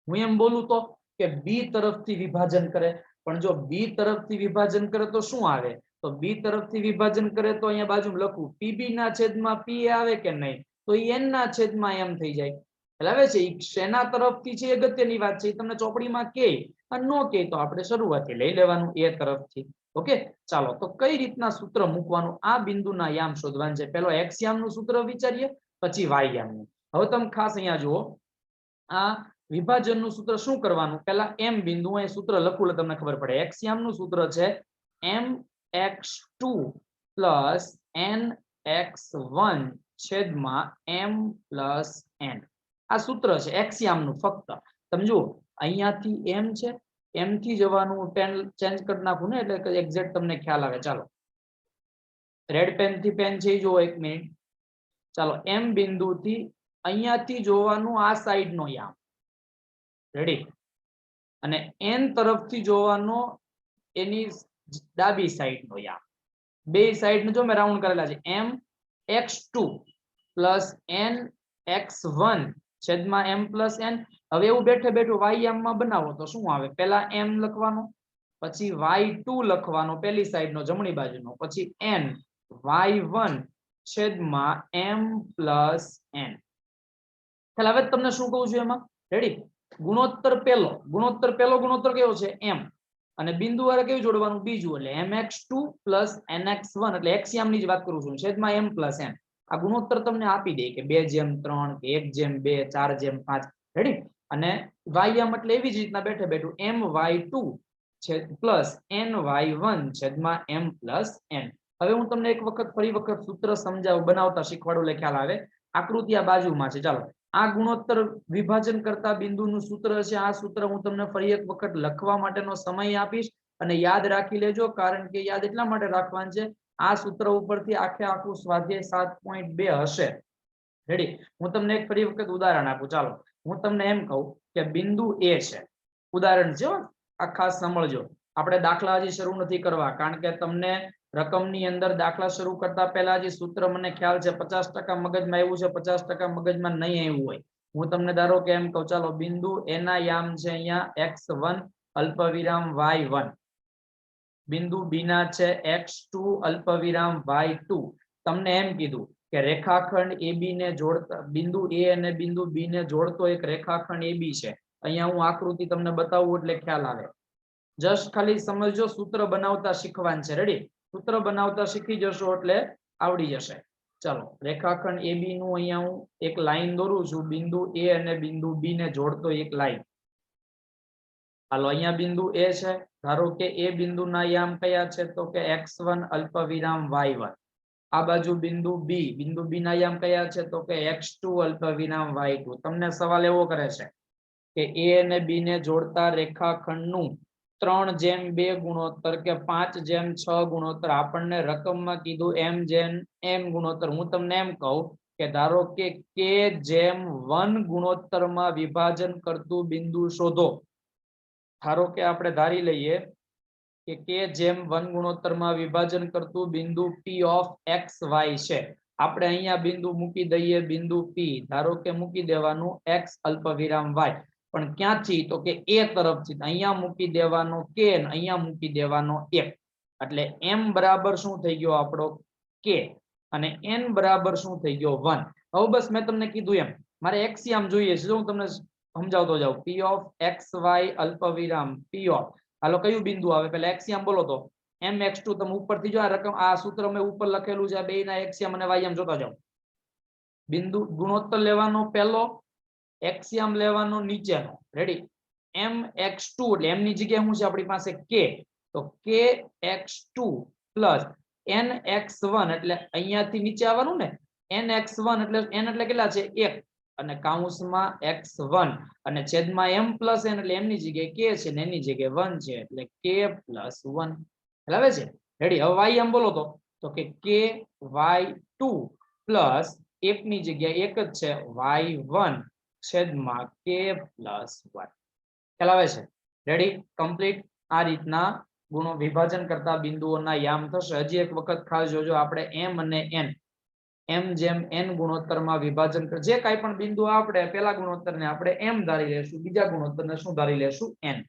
[SPEAKER 1] હું એમ બોલું તો કે B તરફથી વિભાજન કરે. પણ જો B તરફથી વિભાજન કરે તો શું આવે? તો B તરફથી વિભાજન કરે તો અહીંયા બાજુ લખું PB ના છેદમાં P આવે કે નહીં? તો n ના છેદમાં m થઈ જાય. એટલે છે શેના તરફથી છે અગત્યની વાત છે. તમને ચોપડીમાં કે અને નો કે તો આપણે શરૂઆતથી લઈ લેવાનું એ તરફથી. ઓકે, ચાલો. તો કઈ રીતના સૂત્ર મૂકવાનું? આ બિંદુના યામ શોધવાનું છે. પહેલો x યામનું સૂત્ર વિચારીએ, પછી y યામનું. હવે તમે ખાસ અહીંયા જુઓ, આ વિભાજનનું સૂત્ર શું કરવાનું? પહેલા m બિંદુ, અહીં સૂત્ર લખું એટલે તમને ખબર પડે. x યામનું સૂત્ર છે mx2 plus nx1 છેદમાં m plus n. આ સૂત્ર છે x યામનું. ફક્ત તમે જુઓ, અહીંયાથી m છે, m થી જવાનું પેન ચેન્જ કરી નાખું ને, એટલે એક્ઝેક્ટ તમને ખ્યાલ આવે. ચાલો, રેડ પેન થી પેન છે, જુઓ 1 મિનિટ. ચાલો, m બિંદુથી અહીંયાથી જોવાનું આ સાઈડ નો યામ. રેડી? અને n તરફથી જોવાનો એની ડાબી સાઈડ નો યામ. બે સાઈડ ને જો મેં રાઉન્ડ કરેલા છે. m x2 plus n x1 છેદમાં m plus n. હવે એવું બેઠે બેઠું y યામમાં બનાવો તો શું આવે? પહેલા m લખવાનો, પછી y2 લખવાનો પેલી સાઈડ નો, જમણી બાજુનો, પછી n y1 છેદમાં m plus n. ચાલો, હવે તમને શું કહું છું એમાં? રેડી? ગુણોત્તર પહેલો ગુણોત્તર કયો છે? m. અને બિંદુ વાળા કેવું જોડવાનું? બીજું. એટલે mx2 plus nx1, એટલે x યામની જ વાત કરું છું, છેદમાં m plus n. આ ગુણોત્તર તમને આપી દે કે 2:3 કે 1:2 4:5. રેડી? અને y યામ એટલે એવી જ રીતના બેઠે બેઠું my2 plus ny1 છેદમાં m plus n. હવે હું તમને એક વખત ફરી વખત સૂત્ર સમજાવું, બનાવતા શીખવાડું એટલે ખ્યાલ આવે. આકૃતિ આ બાજુમાં છે. ચાલો, આ ગુણોત્તર વિભાજન કરતા બિંદુનું સૂત્ર છે. આ સૂત્ર હું તમને ફરી એક વખત લખવા માટેનો સમય આપીશ અને યાદ રાખી લેજો, કારણ કે યાદ એટલા માટે રાખવાનું છે, આ સૂત્ર ઉપરથી આખે આખું સ્વાધ્યાય 7.2 હશે. રેડી? હું તમને એક ફરી વખત ઉદાહરણ આપું. ચાલો, હું તમને એમ કહું કે બિંદુ એ છે, ઉદાહરણ છે, આ ખાસ સમજજો. આપણે દાખલા હજી શરૂ નથી કરવા, કારણ કે તમને રકમની અંદર દાખલા શરૂ કરતા પહેલા જે સૂત્ર મને ખ્યાલ છે 50% મગજમાં આવ્યું છે, 50% મગજમાં નહીં આવ્યું હોય. હું તમને ધારો કે એમ કહું, ચાલો બિંદુ એ ના યામ છે અહીંયા x1 અલ્પવિરામ y1, બિંદુ બી ના છે x2 અલ્પવિરામ y2. તમને એમ કીધું કે રેખાખંડ AB ને જોડતા બિંદુ A અને બિંદુ B ને જોડતો એક રેખાખંડ AB છે. અહીંયા હું આકૃતિ તમને બતાવું એટલે ખ્યાલ આવે. જસ્ટ ખાલી સમજો, સૂત્ર બનાવતા શીખવાનું છે. રેડી? સૂત્ર બનાવતા શીખી જશો એટલે આવડી જશે. ચાલો, રેખાખંડ AB નું અહીંયા હું એક લાઈન દોરું છું, બિંદુ A અને બિંદુ B ને જોડતો એક લાઈન. હાલો, અહીંયા બિંદુ A છે, ધારો કે એ બિંદુના યામ કયા છે તો કે x1 અલ્પવિરામ y1. આ બાજુ બિંદુ B ના યામ કયા છે તો કે x2 અલ્પવિરામ y2. તમને સવાલ એવો કરે છે કે A અને B ને જોડતા રેખાખંડનું 3:2 ગુણોત્તર કે 5:6 ગુણોત્તર આપણને રકમમાં કીધું m/n ગુણોત્તર. હું તમને એમ કહું કે ધારો કે k/1 ગુણોત્તરમાં વિભાજન કરતું બિંદુ શોધો. ધારો કે આપણે ધારી લઈએ કે k/1 ગુણોત્તરમાં વિભાજન કરતું બિંદુ p ઓફ xy છે. આપણે અહીંયા બિંદુ મૂકી દઈએ, બિંદુ p, ધારો કે મૂકી દેવાનું x અલ્પવિરામ y. પણ ક્યાંથી તો કે a તરફથી. અહીંયા મૂકી દેવાનો k અને અહીંયા મૂકી દેવાનો 1. એટલે m બરાબર શું થઈ ગયો આપણો k અને n બરાબર શું થઈ ગયો 1. હવે બસ મેં તમને કીધું એમ મારે એક્સિયમ જોઈએ છે, હું તમને સમજાવતો જાઉં. p ઓફ xy અલ્પવિરામ p ઓફ, હાલો કયું બિંદુ આવે પહેલા એક્સિયમ બોલો તો. mx2. તમે ઉપરથી જો આ રકમ, આ સૂત્ર મેં ઉપર લખેલું છે, બેયના એક્સિયમ અને વાયમ જોતા જાઓ. બિંદુ ગુણોત્તર લેવાનો પહેલો, એક્સિયમ લેવાનો નીચેનો. રેડી? mx2 એટલે m ની જગ્યાએ શું છે આપણી પાસે k, તો kx2 પ્લસ nx1 એટલે અહીંયાથી નીચે આવવાનું ને, nx1 એટલે n એટલે કેટલા છે 1 અને કૌંસમાં x1 અને છેદમાં m પ્લસ n એટલે m ની જગ્યાએ k છે ને એની જગ્યાએ 1 છે એટલે k પ્લસ 1. આવે છે? રેડી? હવે y એમ બોલો તો કે ky2 પ્લસ 1 ની જગ્યાએ 1 જ છે y1 છેદમાં k પ્લસ 1. ખ્યાલ આવે છે? રેડી? કમ્પ્લીટ. આ રીતના ગુણો વિભાજન કરતા બિંદુઓના યામ થશે. હજી એક વખત ખાસ જોજો, આપણે m અને n, m/n ગુણોત્તરમાં વિભાજન કર, જે કાંઈ પણ બિંદુ આપણે પહેલા ગુણોત્તરને આપણે m ધારી લેશું, બીજા ગુણોત્તરને શું ધારી લેશું? n.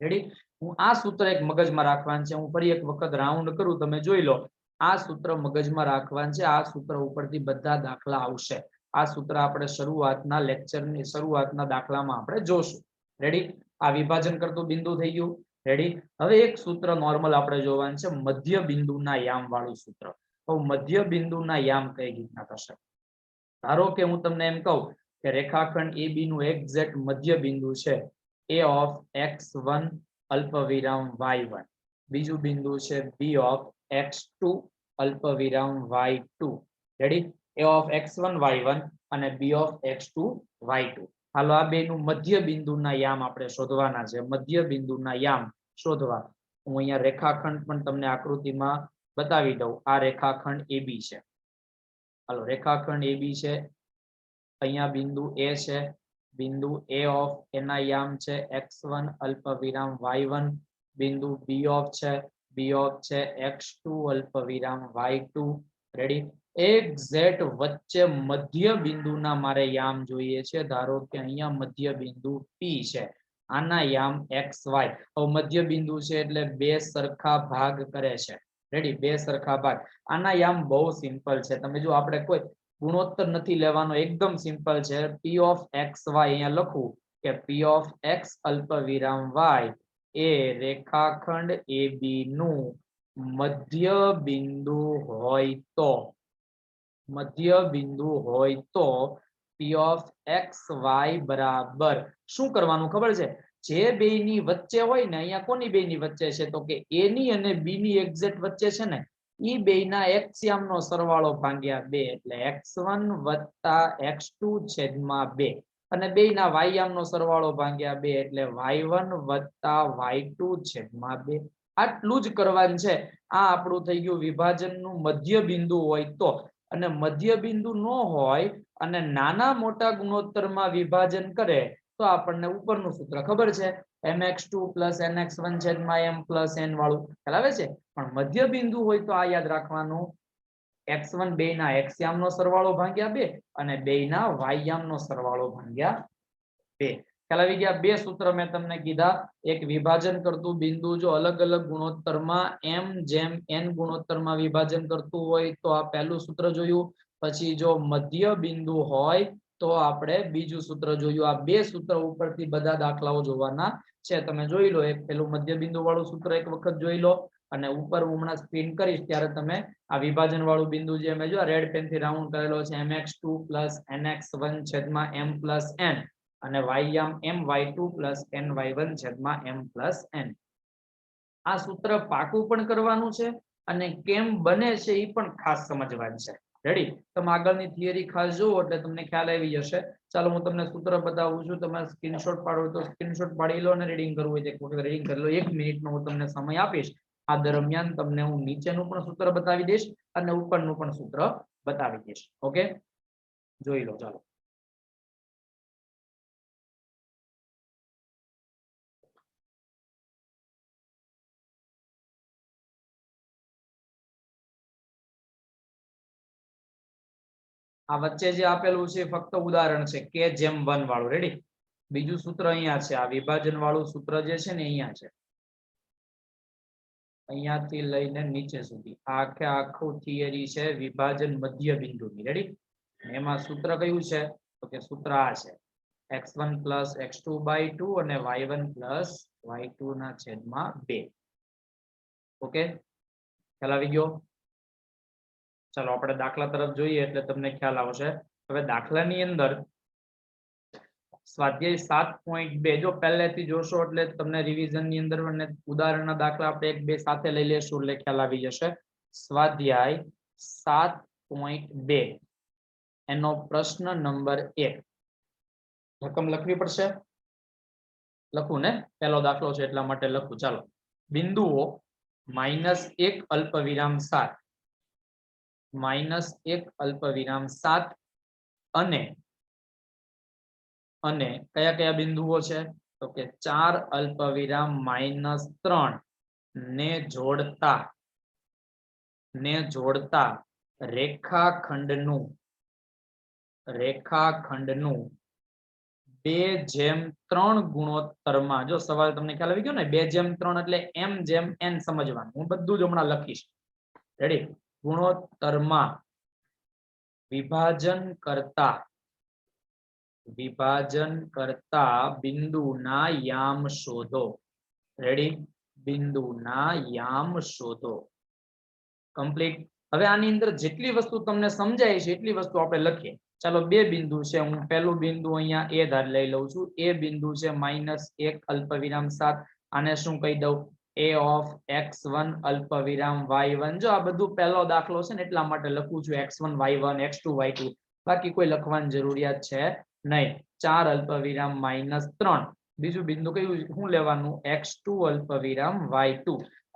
[SPEAKER 1] રેડી? હું આ સૂત્ર એક મગજમાં રાખવાનું છે. હું ફરી એક વખત રાઉન્ડ કરું, તમે જોઈ લો. આ સૂત્ર મગજમાં રાખવાનું છે. આ સૂત્ર ઉપરથી બધા દાખલા આવશે. આ સૂત્ર આપણે શરૂઆતના લેક્ચરની શરૂઆતના દાખલામાં આપણે જોશું. રેડી? આ વિભાજન કરતું બિંદુ થઈ ગયું. રેડી? હવે એક સૂત્ર નોર્મલ આપણે જોવાનું છે, મધ્ય બિંદુના યામ વાળું સૂત્ર. તો મધ્ય બિંદુના યામ કઈ રીતના થશે? ધારો કે હું તમને એમ કહું કે રેખાખંડ AB નું એક્ઝેક્ટ મધ્ય બિંદુ છે a ઓફ x1 અલ્પવિરામ y1, બીજું બિંદુ છે b ઓફ x2 અલ્પવિરામ y2. Ready? a of x1 y1 અને b ઓફ x2 y2. હાલો, આ બેનું મધ્ય બિંદુના યામ આપણે શોધવાના છે. મધ્ય બિંદુના યામ શોધવા હું અહીંયા રેખાખંડ પણ તમને આકૃતિમાં બતાવી દઉં. આ રેખાખંડ AB છે. હાલો, રેખાખંડ AB છે. અહીંયા બિંદુ A છે, બિંદુ A ઓફ એના યામ છે x1 અલ્પવિરામ y1, બિંદુ B ઓફ છે, B ઓફ છે x2 અલ્પવિરામ y2. રેડી? એક્ઝેક્ટ વચ્ચે મધ્ય બિંદુના મારે યામ જોઈએ છે. ધારો કે અહીંયા મધ્ય બિંદુ P છે, આના યામ xy. હવે મધ્ય બિંદુ છે એટલે બે સરખા ભાગ કરે છે. રેડી? બે સરખા ભાગ. આના યામ બહુ સિમ્પલ છે. તમે જો, આપણે કોઈ ગુણોત્તર નથી લેવાનો, એકદમ સિમ્પલ છે. p ઓફ xy અહીંયા લખું કે p ઓફ x અલ્પવિરામ y એ રેખાખંડ AB નું મધ્ય બિંદુ હોય તો, મધ્ય બિંદુ હોય તો p ઓફ xy બરાબર શું કરવાનું ખબર છે? જે બેયની વચ્ચે હોય ને, અહીંયા કોની બેયની વચ્ચે છે તો કે A ની અને B ની એક્ઝેક્ટ વચ્ચે છે ને, ઈ બેયના એક્સ્યામનો સરવાળો ભાગ્યા 2 એટલે x1 + x2 છેદમાં 2 અને બેયના વાયામનો સરવાળો ભાગ્યા 2 એટલે y1 + y2 છેદમાં 2 આટલું જ કરવાનું છે આ આપણું થઈ ગયું વિભાજનનું મધ્ય બિંદુ હોય તો અને મધ્ય બિંદુ ન હોય અને નાના મોટા ગુણોત્તરમાં વિભાજન કરે તો આપણને ઉપરનું સૂત્ર ખબર છે mx2 + nx1 છેદમાં m + n વાળું ખ્યાલ આવે છે પણ મધ્ય બિંદુ હોય તો આ યાદ રાખવાનું x1 બેયના એક્સ્યામનો સરવાળો ભાગ્યા 2 અને બેયના વાયામનો સરવાળો ભાગ્યા 2 ખ્યાલ આવી ગયા બે સૂત્ર મેં તમને કીધા એક વિભાજન કરતું બિંદુ જો અલગ અલગ ગુણોત્તરમાં m જેમ n ગુણોત્તરમાં વિભાજન કરતું હોય તો આ પહેલું સૂત્ર જોયું પછી જો મધ્ય બિંદુ હોય તો આપણે બીજું સૂત્ર જોયું આ બે સૂત્ર ઉપરથી બધા દાખલાઓ જોવાના છે તમે જોઈ લો એક પેલું મધ્ય બિંદુ વાળું સૂત્ર એક વખત જોઈ લો અને ઉપર હું હમણાં સ્પિન કરીશ ત્યારે તમે આ વિભાજન વાળું બિંદુ જે મેં જો રેડ પેન થી રાઉન્ડ કરેલો છે mx2 + nx1 છેદમાં m + n અને વાયામ my2 + ny1 છેદમાં m + n આ સૂત્ર પાકું પણ કરવાનું છે અને કેમ બને છે એ પણ ખાસ સમજવાનું છે રેડી તમે આગળની થિયરી ખાસ જુઓ એટલે તમને ખ્યાલ આવી જશે ચાલો હું તમને સૂત્ર બતાવું છું તમે સ્ક્રીનશોટ પાડો તો સ્ક્રીનશોટ પાડી લો અને રીડિંગ કરવું હોય તો એક વખત રીડિંગ કરી લો 1 મિનિટનો હું તમને સમય આપીશ આ દરમિયાન તમને હું નીચેનું પણ સૂત્ર બતાવી દઈશ અને ઉપરનું પણ સૂત્ર બતાવી દઈશ ઓકે જોઈ લો ચાલો આ વચ્ચે જે આપેલું છે ફક્ત ઉદાહરણ છે કે જેમ 1 વાળું રેડી બીજું સૂત્ર અહીંયા છે આ વિભાજન વાળું સૂત્ર જે છે ને અહીંયા છે અહીંયાથી લઈને નીચે સુધી આખે આખું થિયરી છે વિભાજન મધ્ય બિંદુની રેડી એમાં સૂત્ર કયું છે તો કે સૂત્ર આ છે x1 + x2/2 અને y1 + y2 ના છેદમાં 2 ઓકે ખ્યાલ આવી ગયો ચાલો આપણે દાખલા તરફ જોઈએ એટલે તમને ખ્યાલ આવશે હવે દાખલાની અંદર સ્વાધ્યાય 7.2 જો પહેલેથી જોશો એટલે તમને રિવિઝન ની અંદર અને ઉદાહરણના દાખલા આપણે એક બે સાથે લઈ લેશું એટલે ખ્યાલ આવી જશે સ્વાધ્યાય 7.2 એનો પ્રશ્ન નંબર 1 રકમ લખવી પડશે લખું ને પહેલો દાખલો છે એટલા માટે લખું ચાલો બિંદુઓ -1 અલ્પવિરામ 7 -1 અલ્પવિરામ 7 અને કયા કયા બિંદુઓ છે તો કે 4 અલ્પવિરામ -3 ને જોડતા રેખાખંડનું 2/3 ગુણોત્તરમાં જો સવાલ તમને ખ્યાલ આવી ગયો ને 2/3 એટલે m જેમ n સમજવાનું હું બધું જ હમણાં લખીશ રેડી ગુણોત્તરમાં વિભાજન કરતા બિંદુના યામ શોધો રેડી બિંદુના યામ શોધો કમ્પ્લીટ હવે આની અંદર જેટલી વસ્તુ તમને સમજાય છે એટલી વસ્તુ આપણે લખીએ ચાલો બે બિંદુ છે હું પહેલું બિંદુ અહીંયા એ ધાર લઈ લઉં છું એ બિંદુ છે -1 અલ્પવિરામ 7 આને શું કહી દઉં a of x1 અલ્પવિરામ y1 જો આ બધું પહેલો દાખલો છે ને એટલા માટે લખું છું x1 y1 x2 y2 બાકી કોઈ લખવાની જરૂરિયાત છે નહીં 4 અલ્પવિરામ -3 બીજું બિંદુ કયું શું લેવાનું x2 અલ્પવિરામ y2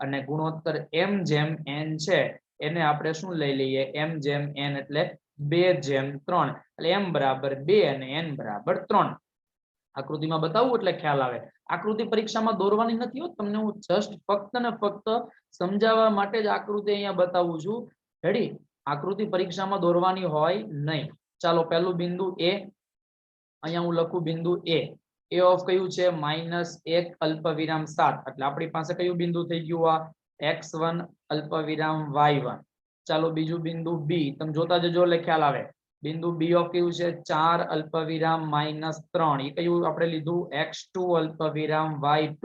[SPEAKER 1] અને ગુણોત્તર m જેમ n છે એને આપણે શું લઈ લઈએ m જેમ n એટલે 2/3 એટલે m = 2 અને n = 3 આકૃતિમાં બતાવું એટલે ખ્યાલ આવે આકૃતિ પરીક્ષામાં દોરવાની નથી હો તમને હું જસ્ટ ફક્ત ને ફક્ત સમજાવવા માટે જ આકૃતિ અહીંયા બતાવું છું રેડી આકૃતિ પરીક્ષામાં દોરવાની હોય નહીં ચાલો પહેલું બિંદુ a અહીંયા હું લખું બિંદુ a ઓફ કયું છે -1 અલ્પવિરામ 7 એટલે આપણી પાસે કયું બિંદુ થઈ ગયું આ x1 અલ્પવિરામ y1 ચાલો બીજું બિંદુ b તમે જોતા જજો એટલે ખ્યાલ આવે બિંદુ b ઓફ કયું છે 4 અલ્પવિરામ -3 એ કયું આપણે લીધું x2 અલ્પવિરામ y2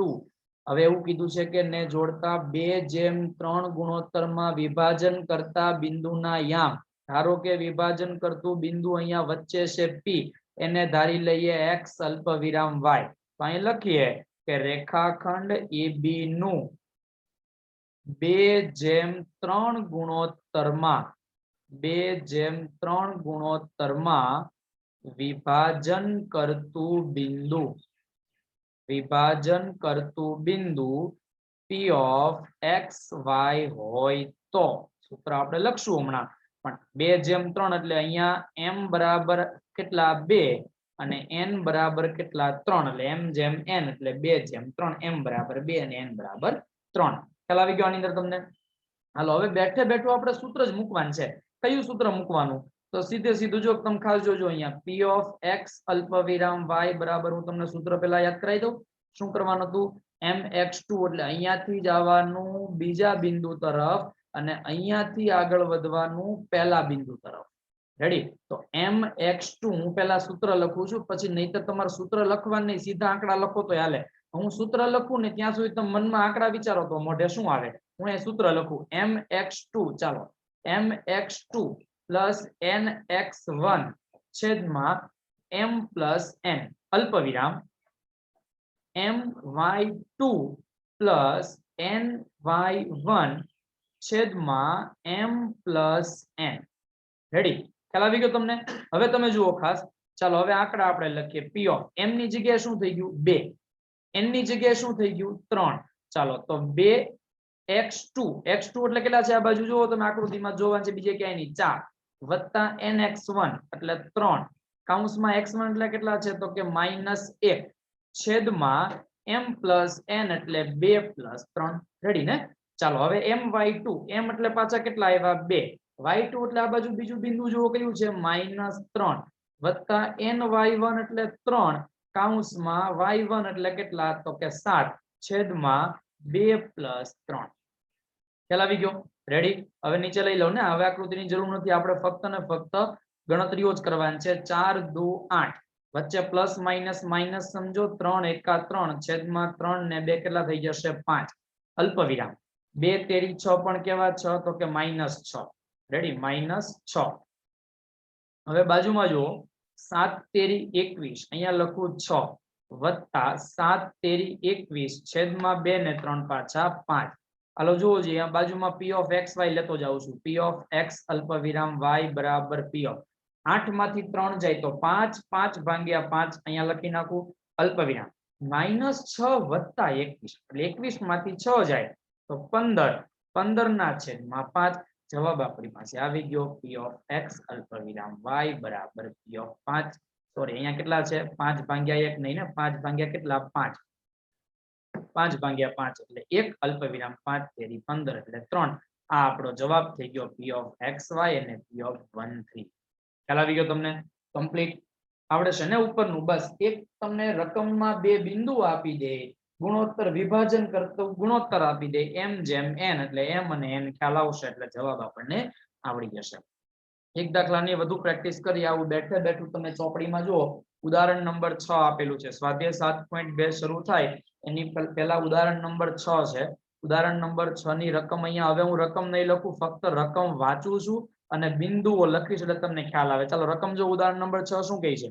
[SPEAKER 1] હવે એવું કીધું છે કે ને જોડતા 2/3 ગુણોત્તરમાં વિભાજન કરતા બિંદુના યામ ધારો કે વિભાજન કરતું બિંદુ અહીંયા વચ્ચે છે p એને ધારી લઈએ x અલ્પવિરામ y તો અહીં લખીએ કે રેખાખંડ AB નું 2/3 ગુણોત્તરમાં 2/3 ગુણોત્તરમાં વિભાજન કરતું બિંદુ P of x y હોય તો સૂત્ર આપણે લખશું હમણાં પણ 2/3 એટલે અહીંયા m બરાબર કેટલા 2 અને n બરાબર કેટલા 3 એટલે m જેમ n એટલે 2/3 m બરાબર 2 અને n બરાબર 3 ખ્યાલ આવી ગયો આની અંદર તમને હાલો હવે બેઠે બેઠું આપણે સૂત્ર જ મૂકવાનું છે કયું સૂત્ર મૂકવાનું તો સીધે સીધું જો તમે ખાસ જોજો અહીંયા p of x અલ્પવિરામ y બરાબર હું તમને સૂત્ર પહેલા યાદ કરાવી દઉં શું કરવાનું હતું mx2 એટલે અહીંયાથી જ આવવાનું બીજા બિંદુ તરફ અને અહીંયાથી આગળ વધવાનું પહેલા બિંદુ તરફ રેડી તો mx2 હું પહેલા સૂત્ર લખું છું પછી નહીતર તમારે સૂત્ર લખવાનું નહીં સીધા આંકડા લખો તો હાલે હું સૂત્ર લખું ને ત્યાં સુધી તમે મનમાં આંકડા વિચારો તો મોઢે શું આવે હું એ સૂત્ર લખું mx2 ચાલો mx2 plus nx1 છેદમાં m plus n અલ્પવિરામ my2 plus ny1 છેદમાં m plus n રેડી ખ્યાલ આવી ગયો તમને હવે તમે જુઓ ખાસ ચાલો હવે આંકડા આપણે લખીએ p of m ની જગ્યાએ શું થઈ ગયું 2 n ની જગ્યાએ શું થઈ ગયું 3 ચાલો તો 2x2 એટલે કેટલા છે આ બાજુ જુઓ તમે આકૃતિમાં જોવાનું છે બીજે ક્યાંય નહીં 4 વત્તા nx1 એટલે 3 કૌંસમાં x1 એટલે કેટલા છે તો કે -1 છેદમાં m plus n એટલે 2 plus 3 રેડી ને ચાલો હવે my2 m એટલે પાછા કેટલા આવ્યા 2 y2 એટલે આ બાજુ બીજું બિંદુ જુઓ કયું છે -3 વત્તા ny1 એટલે 3 કૌંસમાં y1 એટલે કેટલા તો કે 7 છેદમાં 2 plus 3 ખ્યાલ આવી ગયો રેડી હવે નીચે લઈ લો ને હવે આકૃતિની જરૂર નથી આપણે ફક્ત ને ફક્ત ગણતરીઓ જ કરવાની છે 4 2 8 વચ્ચે પ્લસ માઇનસ માઇનસ સમજો 3 એકા 3 છેદમાં 3 ને 2 કેટલા થઈ જશે 5 અલ્પવિરામ 2 તેરી 6 પણ કેવા 6 તો કે -6 રેડી -6 હવે બાજુમાં જુઓ 7 તેરી 21 અહીંયા લખું 6 વત્તા 7 તેરી 21 છેદમાં 2 ને 3 પાછા 5 હાલો જુઓ જી આ બાજુમાં p of x y લેતો જાઉં છું p of x અલ્પવિરામ y બરાબર p of 8 માંથી 3 જાય તો 5 5 ભાગ્યા 5 અહીંયા લખી નાખું અલ્પવિરામ -6 વત્તા 21 એટલે 21 માંથી 6 જાય તો 15 15 ના છેદમાં 5 જવાબ આપણી પાસે આવી ગયો p of x અલ્પવિરામ y બરાબર p of 5 સોરી અહીંયા કેટલા છે 5 ભાગ્યા 1 નહીં ને 5 ભાગ્યા કેટલા 5 5 ભાગ્યા 5 એટલે 1 અલ્પવિરામ 5 તેરી 15 એટલે 3 આ આપણો જવાબ થઈ ગયો p of xy અને p of 1 3 ખ્યાલ આવી ગયો તમને કમ્પ્લીટ આવડે છે ને ઉપરનું બસ એક તમને રકમમાં બે બિંદુ આપી દે ગુણોત્તર વિભાજન કરતું ગુણોત્તર આપી દે m જેમ n એટલે m અને n ખ્યાલ આવશે એટલે જવાબ આપણને આવડી જશે એક દાખલાની વધુ પ્રેક્ટિસ કરી આવું બેઠે બેઠું તમે ચોપડીમાં જુઓ ઉદાહરણ નંબર 6 આપેલું છે સ્વાધ્યાય 7.2 શરૂ થાય એની પહેલા ઉદાહરણ નંબર 6 છે ઉદાહરણ નંબર 6 ની રકમ અહીંયા હવે હું રકમ નહીં લખું ફક્ત રકમ વાંચું છું અને બિંદુઓ લખીશ એટલે તમને ખ્યાલ આવે ચાલો રકમ જો ઉદાહરણ નંબર 6 શું કહે છે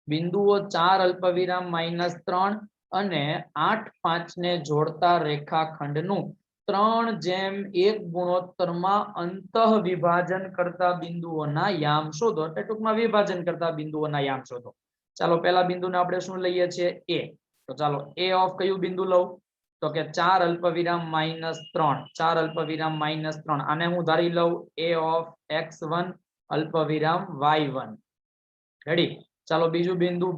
[SPEAKER 1] બિંદુઓ 4 અલ્પવિરામ -3 અને 8 5 ને જોડતા રેખાખંડનું 3:1 ગુણોત્તરમાં અંતઃ વિભાજન કરતા બિંદુઓના યામ શોધો એટલે ટૂંકમાં વિભાજન કરતા બિંદુઓના યામ શોધો ચાલો પહેલા બિંદુને આપણે શું લઈએ છીએ a તો ચાલો a ઓફ કયું બિંદુ લઉં તો કે 4 અલ્પવિરામ -3 4 અલ્પવિરામ -3 આને હું ધારી લઉં a ઓફ x1 અલ્પવિરામ y1 રેડી ચાલો બીજું બિંદુ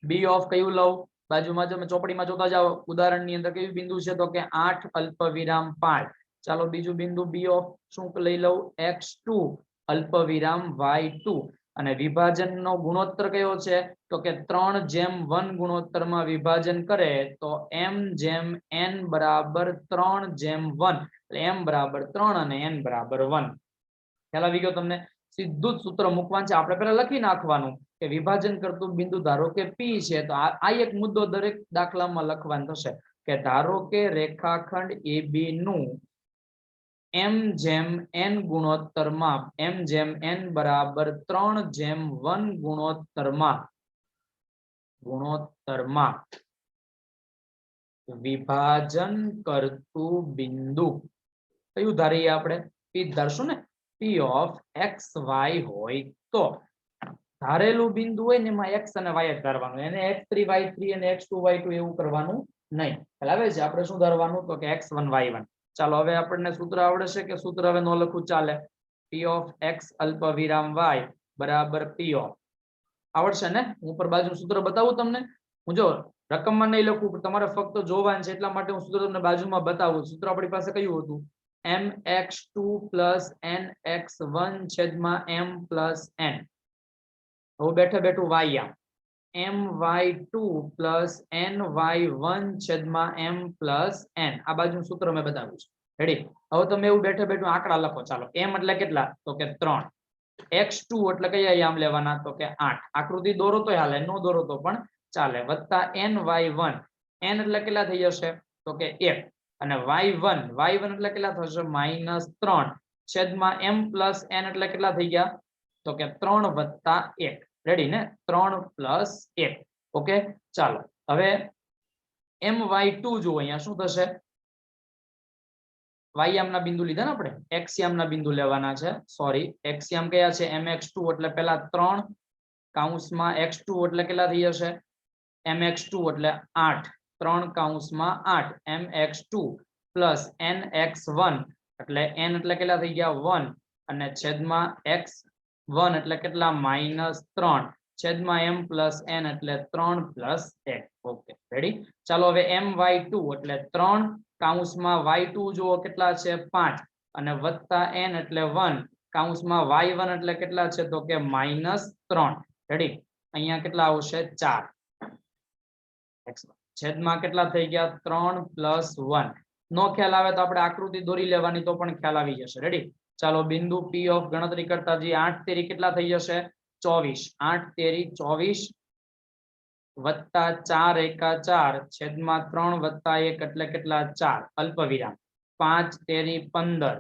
[SPEAKER 1] b ઓફ કયું લઉં બાજુમાં તમે ચોપડીમાં જોતા જાઓ ઉદાહરણની અંદર કયું બિંદુ છે તો કે 8 અલ્પવિરામ 5 ચાલો બીજું બિંદુ b ઓફ શું લઈ લઉં x2 અલ્પવિરામ y2 અને વિભાજનનો ગુણોત્તર કયો છે તો કે 3:1 ગુણોત્તરમાં વિભાજન કરે તો m જેમ n બરાબર 3:1 એટલે m બરાબર 3 અને n બરાબર 1 ખ્યાલ આવી ગયો તમને સીધું જ સૂત્ર મૂકવાનું છે આપણે પહેલા લખી નાખવાનું કે વિભાજન કરતું બિંદુ ધારો કે p છે તો આ એક મુદ્દો દરેક દાખલામાં લખવાનો થશે કે ધારો કે રેખાખંડ AB નું m જેમ n ગુણોત્તરમાં m જેમ n બરાબર 3:1 ગુણોત્તરમાં વિભાજન કરતું બિંદુ કયું ધારીએ આપણે? P ધારશું ને. P of xy હોય તો ધારેલું બિંદુ હોય ને એમાં x અને y જ ધારવાનું, એને x3 y3 અને x2 y2 એવું કરવાનું નહીં. આવે છે આપણે શું ધારવાનું? તો કે x1 y1. ચાલો હવે આપણને સૂત્ર આવડે છે કે સૂત્ર હવે નો લખું ચાલે? P of x અલ્પવિરામ y બરાબર P of આવડશે ને? હું ઉપર બાજુ સૂત્ર બતાવું તમને. હું જો રકમમાં નહીં લખું, તમારે ફક્ત જોવાનું છે એટલા માટે હું સૂત્ર તમને બાજુમાં બતાવું. સૂત્ર આપણી પાસે કયું હતું? mx2 + nx1 છેદમાં m + n. હવે બેઠે બેઠું y આમ my2 + ny1 છેદમાં m + n. આ બાજુ સૂત્ર મેં બતાવ્યું છે. રેડી? હવે તમે એવું બેઠે બેઠું આંકડા લખો. ચાલો m એટલે કેટલા? તો કે 3. x2 એટલે કયા યામ લેવાના? તો કે 8. આકૃતિ દોરો તો હાલે, નો દોરો તો પણ ચાલે. વત્તા ny1. n એટલે કેટલા થઈ જશે? તો કે 1. અને y1 એટલે કેટલા થશે? -3 છેદમાં m + n એટલે કેટલા થઈ ગયા? તો કે 3 + 1. રેડી ને? 3 + 1. ઓકે ચાલો હવે my2 જુઓ અહીંયા શું થશે? y યામના બિંદુ લીધા ને આપણે, x યામના બિંદુ લેવાના છે. સોરી, x યામ કયા છે? mx2 એટલે પહેલા 3 કૌંસમાં x2 એટલે કેટલા થઈ જશે? mx2 એટલે 8. 3 કૌંસમાં 8 mx2 + nx1 એટલે n એટલે કેટલા થઈ ગયા? 1 અને છેદમાં x1 એટલે કેટલા? -3 છેદમાં m + n એટલે 3 + 1. Okay ready? ચાલો હવે my2 એટલે 3 કૌંસમાં y2 જુઓ કેટલા છે? 5 અને વત્તા n એટલે 1 કૌંસમાં y1 એટલે કેટલા છે? તો કે -3. રેડી? અહીંયા કેટલા આવશે? 4. છેદમાં કેટલા થઈ ગયા? 3 + 1. નો ખ્યાલ આવે તો આપણે આકૃતિ દોરી લેવાની, તો પણ ખ્યાલ આવી જશે. રેડી? ચાલો બિંદુ P of ગણતરી કરતા જે 8 તેરી કેટલા થઈ જશે? 24. 8 તેરી 24 વત્તા 4 એકા 4 છેદમાં 3 વત્તા 1 એટલે કેટલા? 4 અલ્પવિરામ. 5 તેરી 15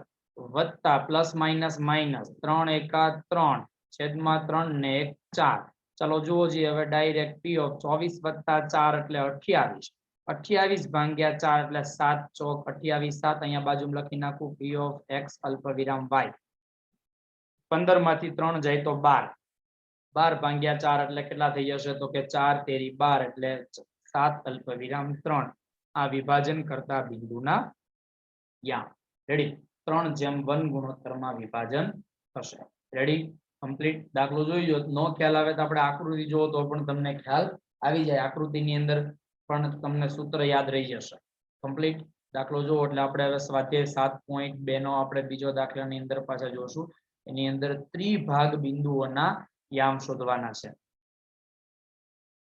[SPEAKER 1] વત્તા ±- 3 એકા 3 છેદમાં 3 ને 1 4. ચાલો જુઓ જી હવે ડાયરેક્ટ P of 24 + 4 એટલે 28. 28 ભાગ્યા 4 એટલે 7 ચોક 28 7. અહીંયા બાજુમાં લખી નાખું P of x અલ્પવિરામ y. 15 માંથી 3 જાય તો 12. 12 ભાગ્યા 4 એટલે કેટલા થઈ જશે? તો કે 4 તેરી 12 એટલે 7 અલ્પવિરામ 3. આ વિભાજન કરતા બિંદુના યામ. રેડી? 3:1 ગુણોત્તરમાં વિભાજન થશે. રેડી? કમ્પ્લીટ. દાખલો જોઈ લો. નો ખ્યાલ આવે તો આપણે આકૃતિ જોવો તો પણ તમને ખ્યાલ આવી જાય. આકૃતિની અંદર પણ તમને સૂત્ર યાદ રહી જશે. કમ્પ્લીટ. દાખલો જોવો એટલે આપણે હવે સ્વાધ્યાય 7.2 નો આપણે બીજો દાખલાની અંદર પાછા જોશું. એની અંદર ત્રિભાગ બિંદુઓના યામ શોધવાના છે.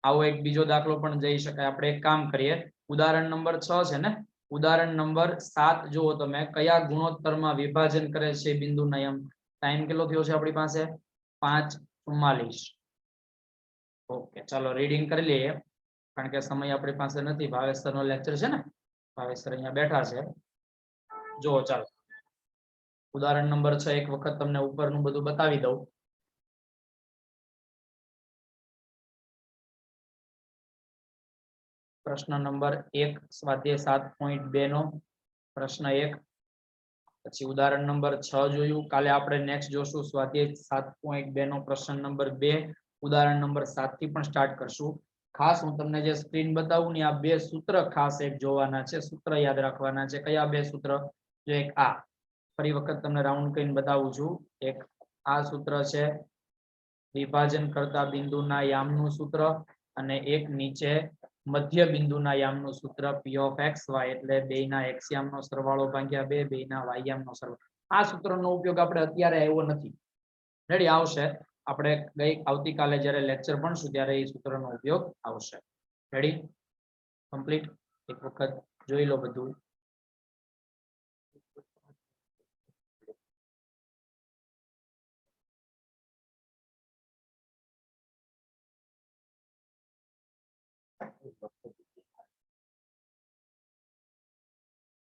[SPEAKER 1] આવો એક બીજો દાખલો પણ જઈ શકાય. આપણે એક કામ કરીએ. ઉદાહરણ નંબર 6 છે ને? ઉદાહરણ નંબર 7 જુઓ તમે. કયા ગુણોત્તરમાં વિભાજન કરે છે બિંદુના યામ? ટાઈમ કેટલો થયો છે આપણી પાસે? 5:44. ઓકે ચાલો રીડિંગ કરી લઈએ, કારણ કે સમય આપણી પાસે નથી. ભાવેશ સરનો લેક્ચર છે ને? ભાવેશ સર અહીંયા બેઠા છે. જુઓ ચાલો ઉદાહરણ નંબર 6 એક વખત તમને ઉપરનું બધું બતાવી દઉં. પ્રશ્ન નંબર 1 સ્વાધ્યાય 7.2 નો પ્રશ્ન 1. પછી ઉદાહરણ નંબર 6 જોયું. કાલે આપણે નેક્સ્ટ જોશું સ્વાધ્યાય 7.2 નો પ્રશ્ન નંબર 2. ઉદાહરણ નંબર 7 થી પણ સ્ટાર્ટ કરશું. ખાસ હું તમને જે સ્ક્રીન બતાવું ને, આ બે સૂત્ર ખાસ એક જોવાના છે. સૂત્ર યાદ રાખવાના છે. કયા બે સૂત્ર? જો એક આ ફરી વખત તમને રાઉન્ડ કરીને બતાવું છું. એક આ સૂત્ર છે વિભાજન કરતા બિંદુના યામનું સૂત્ર, અને એક નીચે મધ્ય બિંદુના યામનું સૂત્ર P of xy એટલે બેયના x યામનો સરવાળો ભાગ્યા 2 બેયના y યામનો સરવાળો. આ સૂત્રનો ઉપયોગ આપણે અત્યારે આવ્યો નથી. રેડી? આવશે આપણે આવતીકાલે જ્યારે લેક્ચર ભણશું ત્યારે એ સૂત્રનો ઉપયોગ આવશે. રેડી? કમ્પ્લીટ. એક વખત જોઈ લો બધું.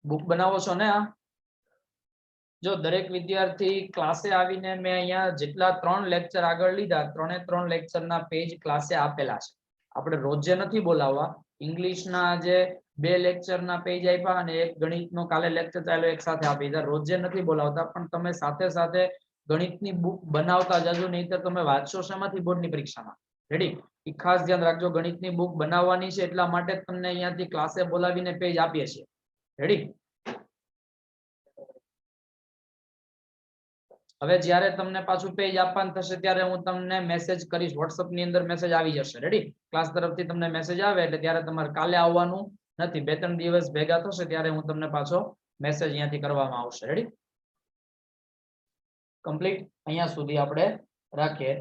[SPEAKER 1] બુક બનાવો છો ને? આ જો દરેક વિદ્યાર્થી ક્લાસે આવીને મેં અહીંયા જેટલા 3 લેક્ચર આગળ લીધા, 3 લેક્ચરના પેજ ક્લાસે આપેલા છે. આપણે રોજે નથી બોલાવવા. ઇંગ્લિશના જે બે લેક્ચર ના પેજ આપ્યા અને એક ગણિતનો કાલે લેક્ચર ચાલ્યો એક સાથે આપી દીધા. રોજે નથી બોલાવતા પણ તમે સાથે સાથે ગણિતની બુક બનાવતા જજો, નહીં તો તમે વાંચશો શેમાંથી બોર્ડની પરીક્ષામાં. રેડી? એ ખાસ ધ્યાન રાખજો, ગણિતની બુક બનાવવાની છે એટલા માટે તમને અહીંયાથી ક્લાસે બોલાવીને પેજ આપીએ છીએ. રેડી? હવે જ્યારે તમને પાછું પેજ આપવાનું થશે ત્યારે હું તમને મેસેજ કરીશ, WhatsApp ની અંદર મેસેજ આવી જશે. રેડી? ક્લાસ તરફથી તમને મેસેજ આવે એટલે ત્યારે તમારે કાલે આવવાનું નથી, 2-3 દિવસ ભેગા થશે ત્યારે હું તમને પાછો મેસેજ અહીંયાથી કરવામાં આવશે. રેડી? કમ્પ્લીટ? અહીંયા સુધી આપણે રાખીએ.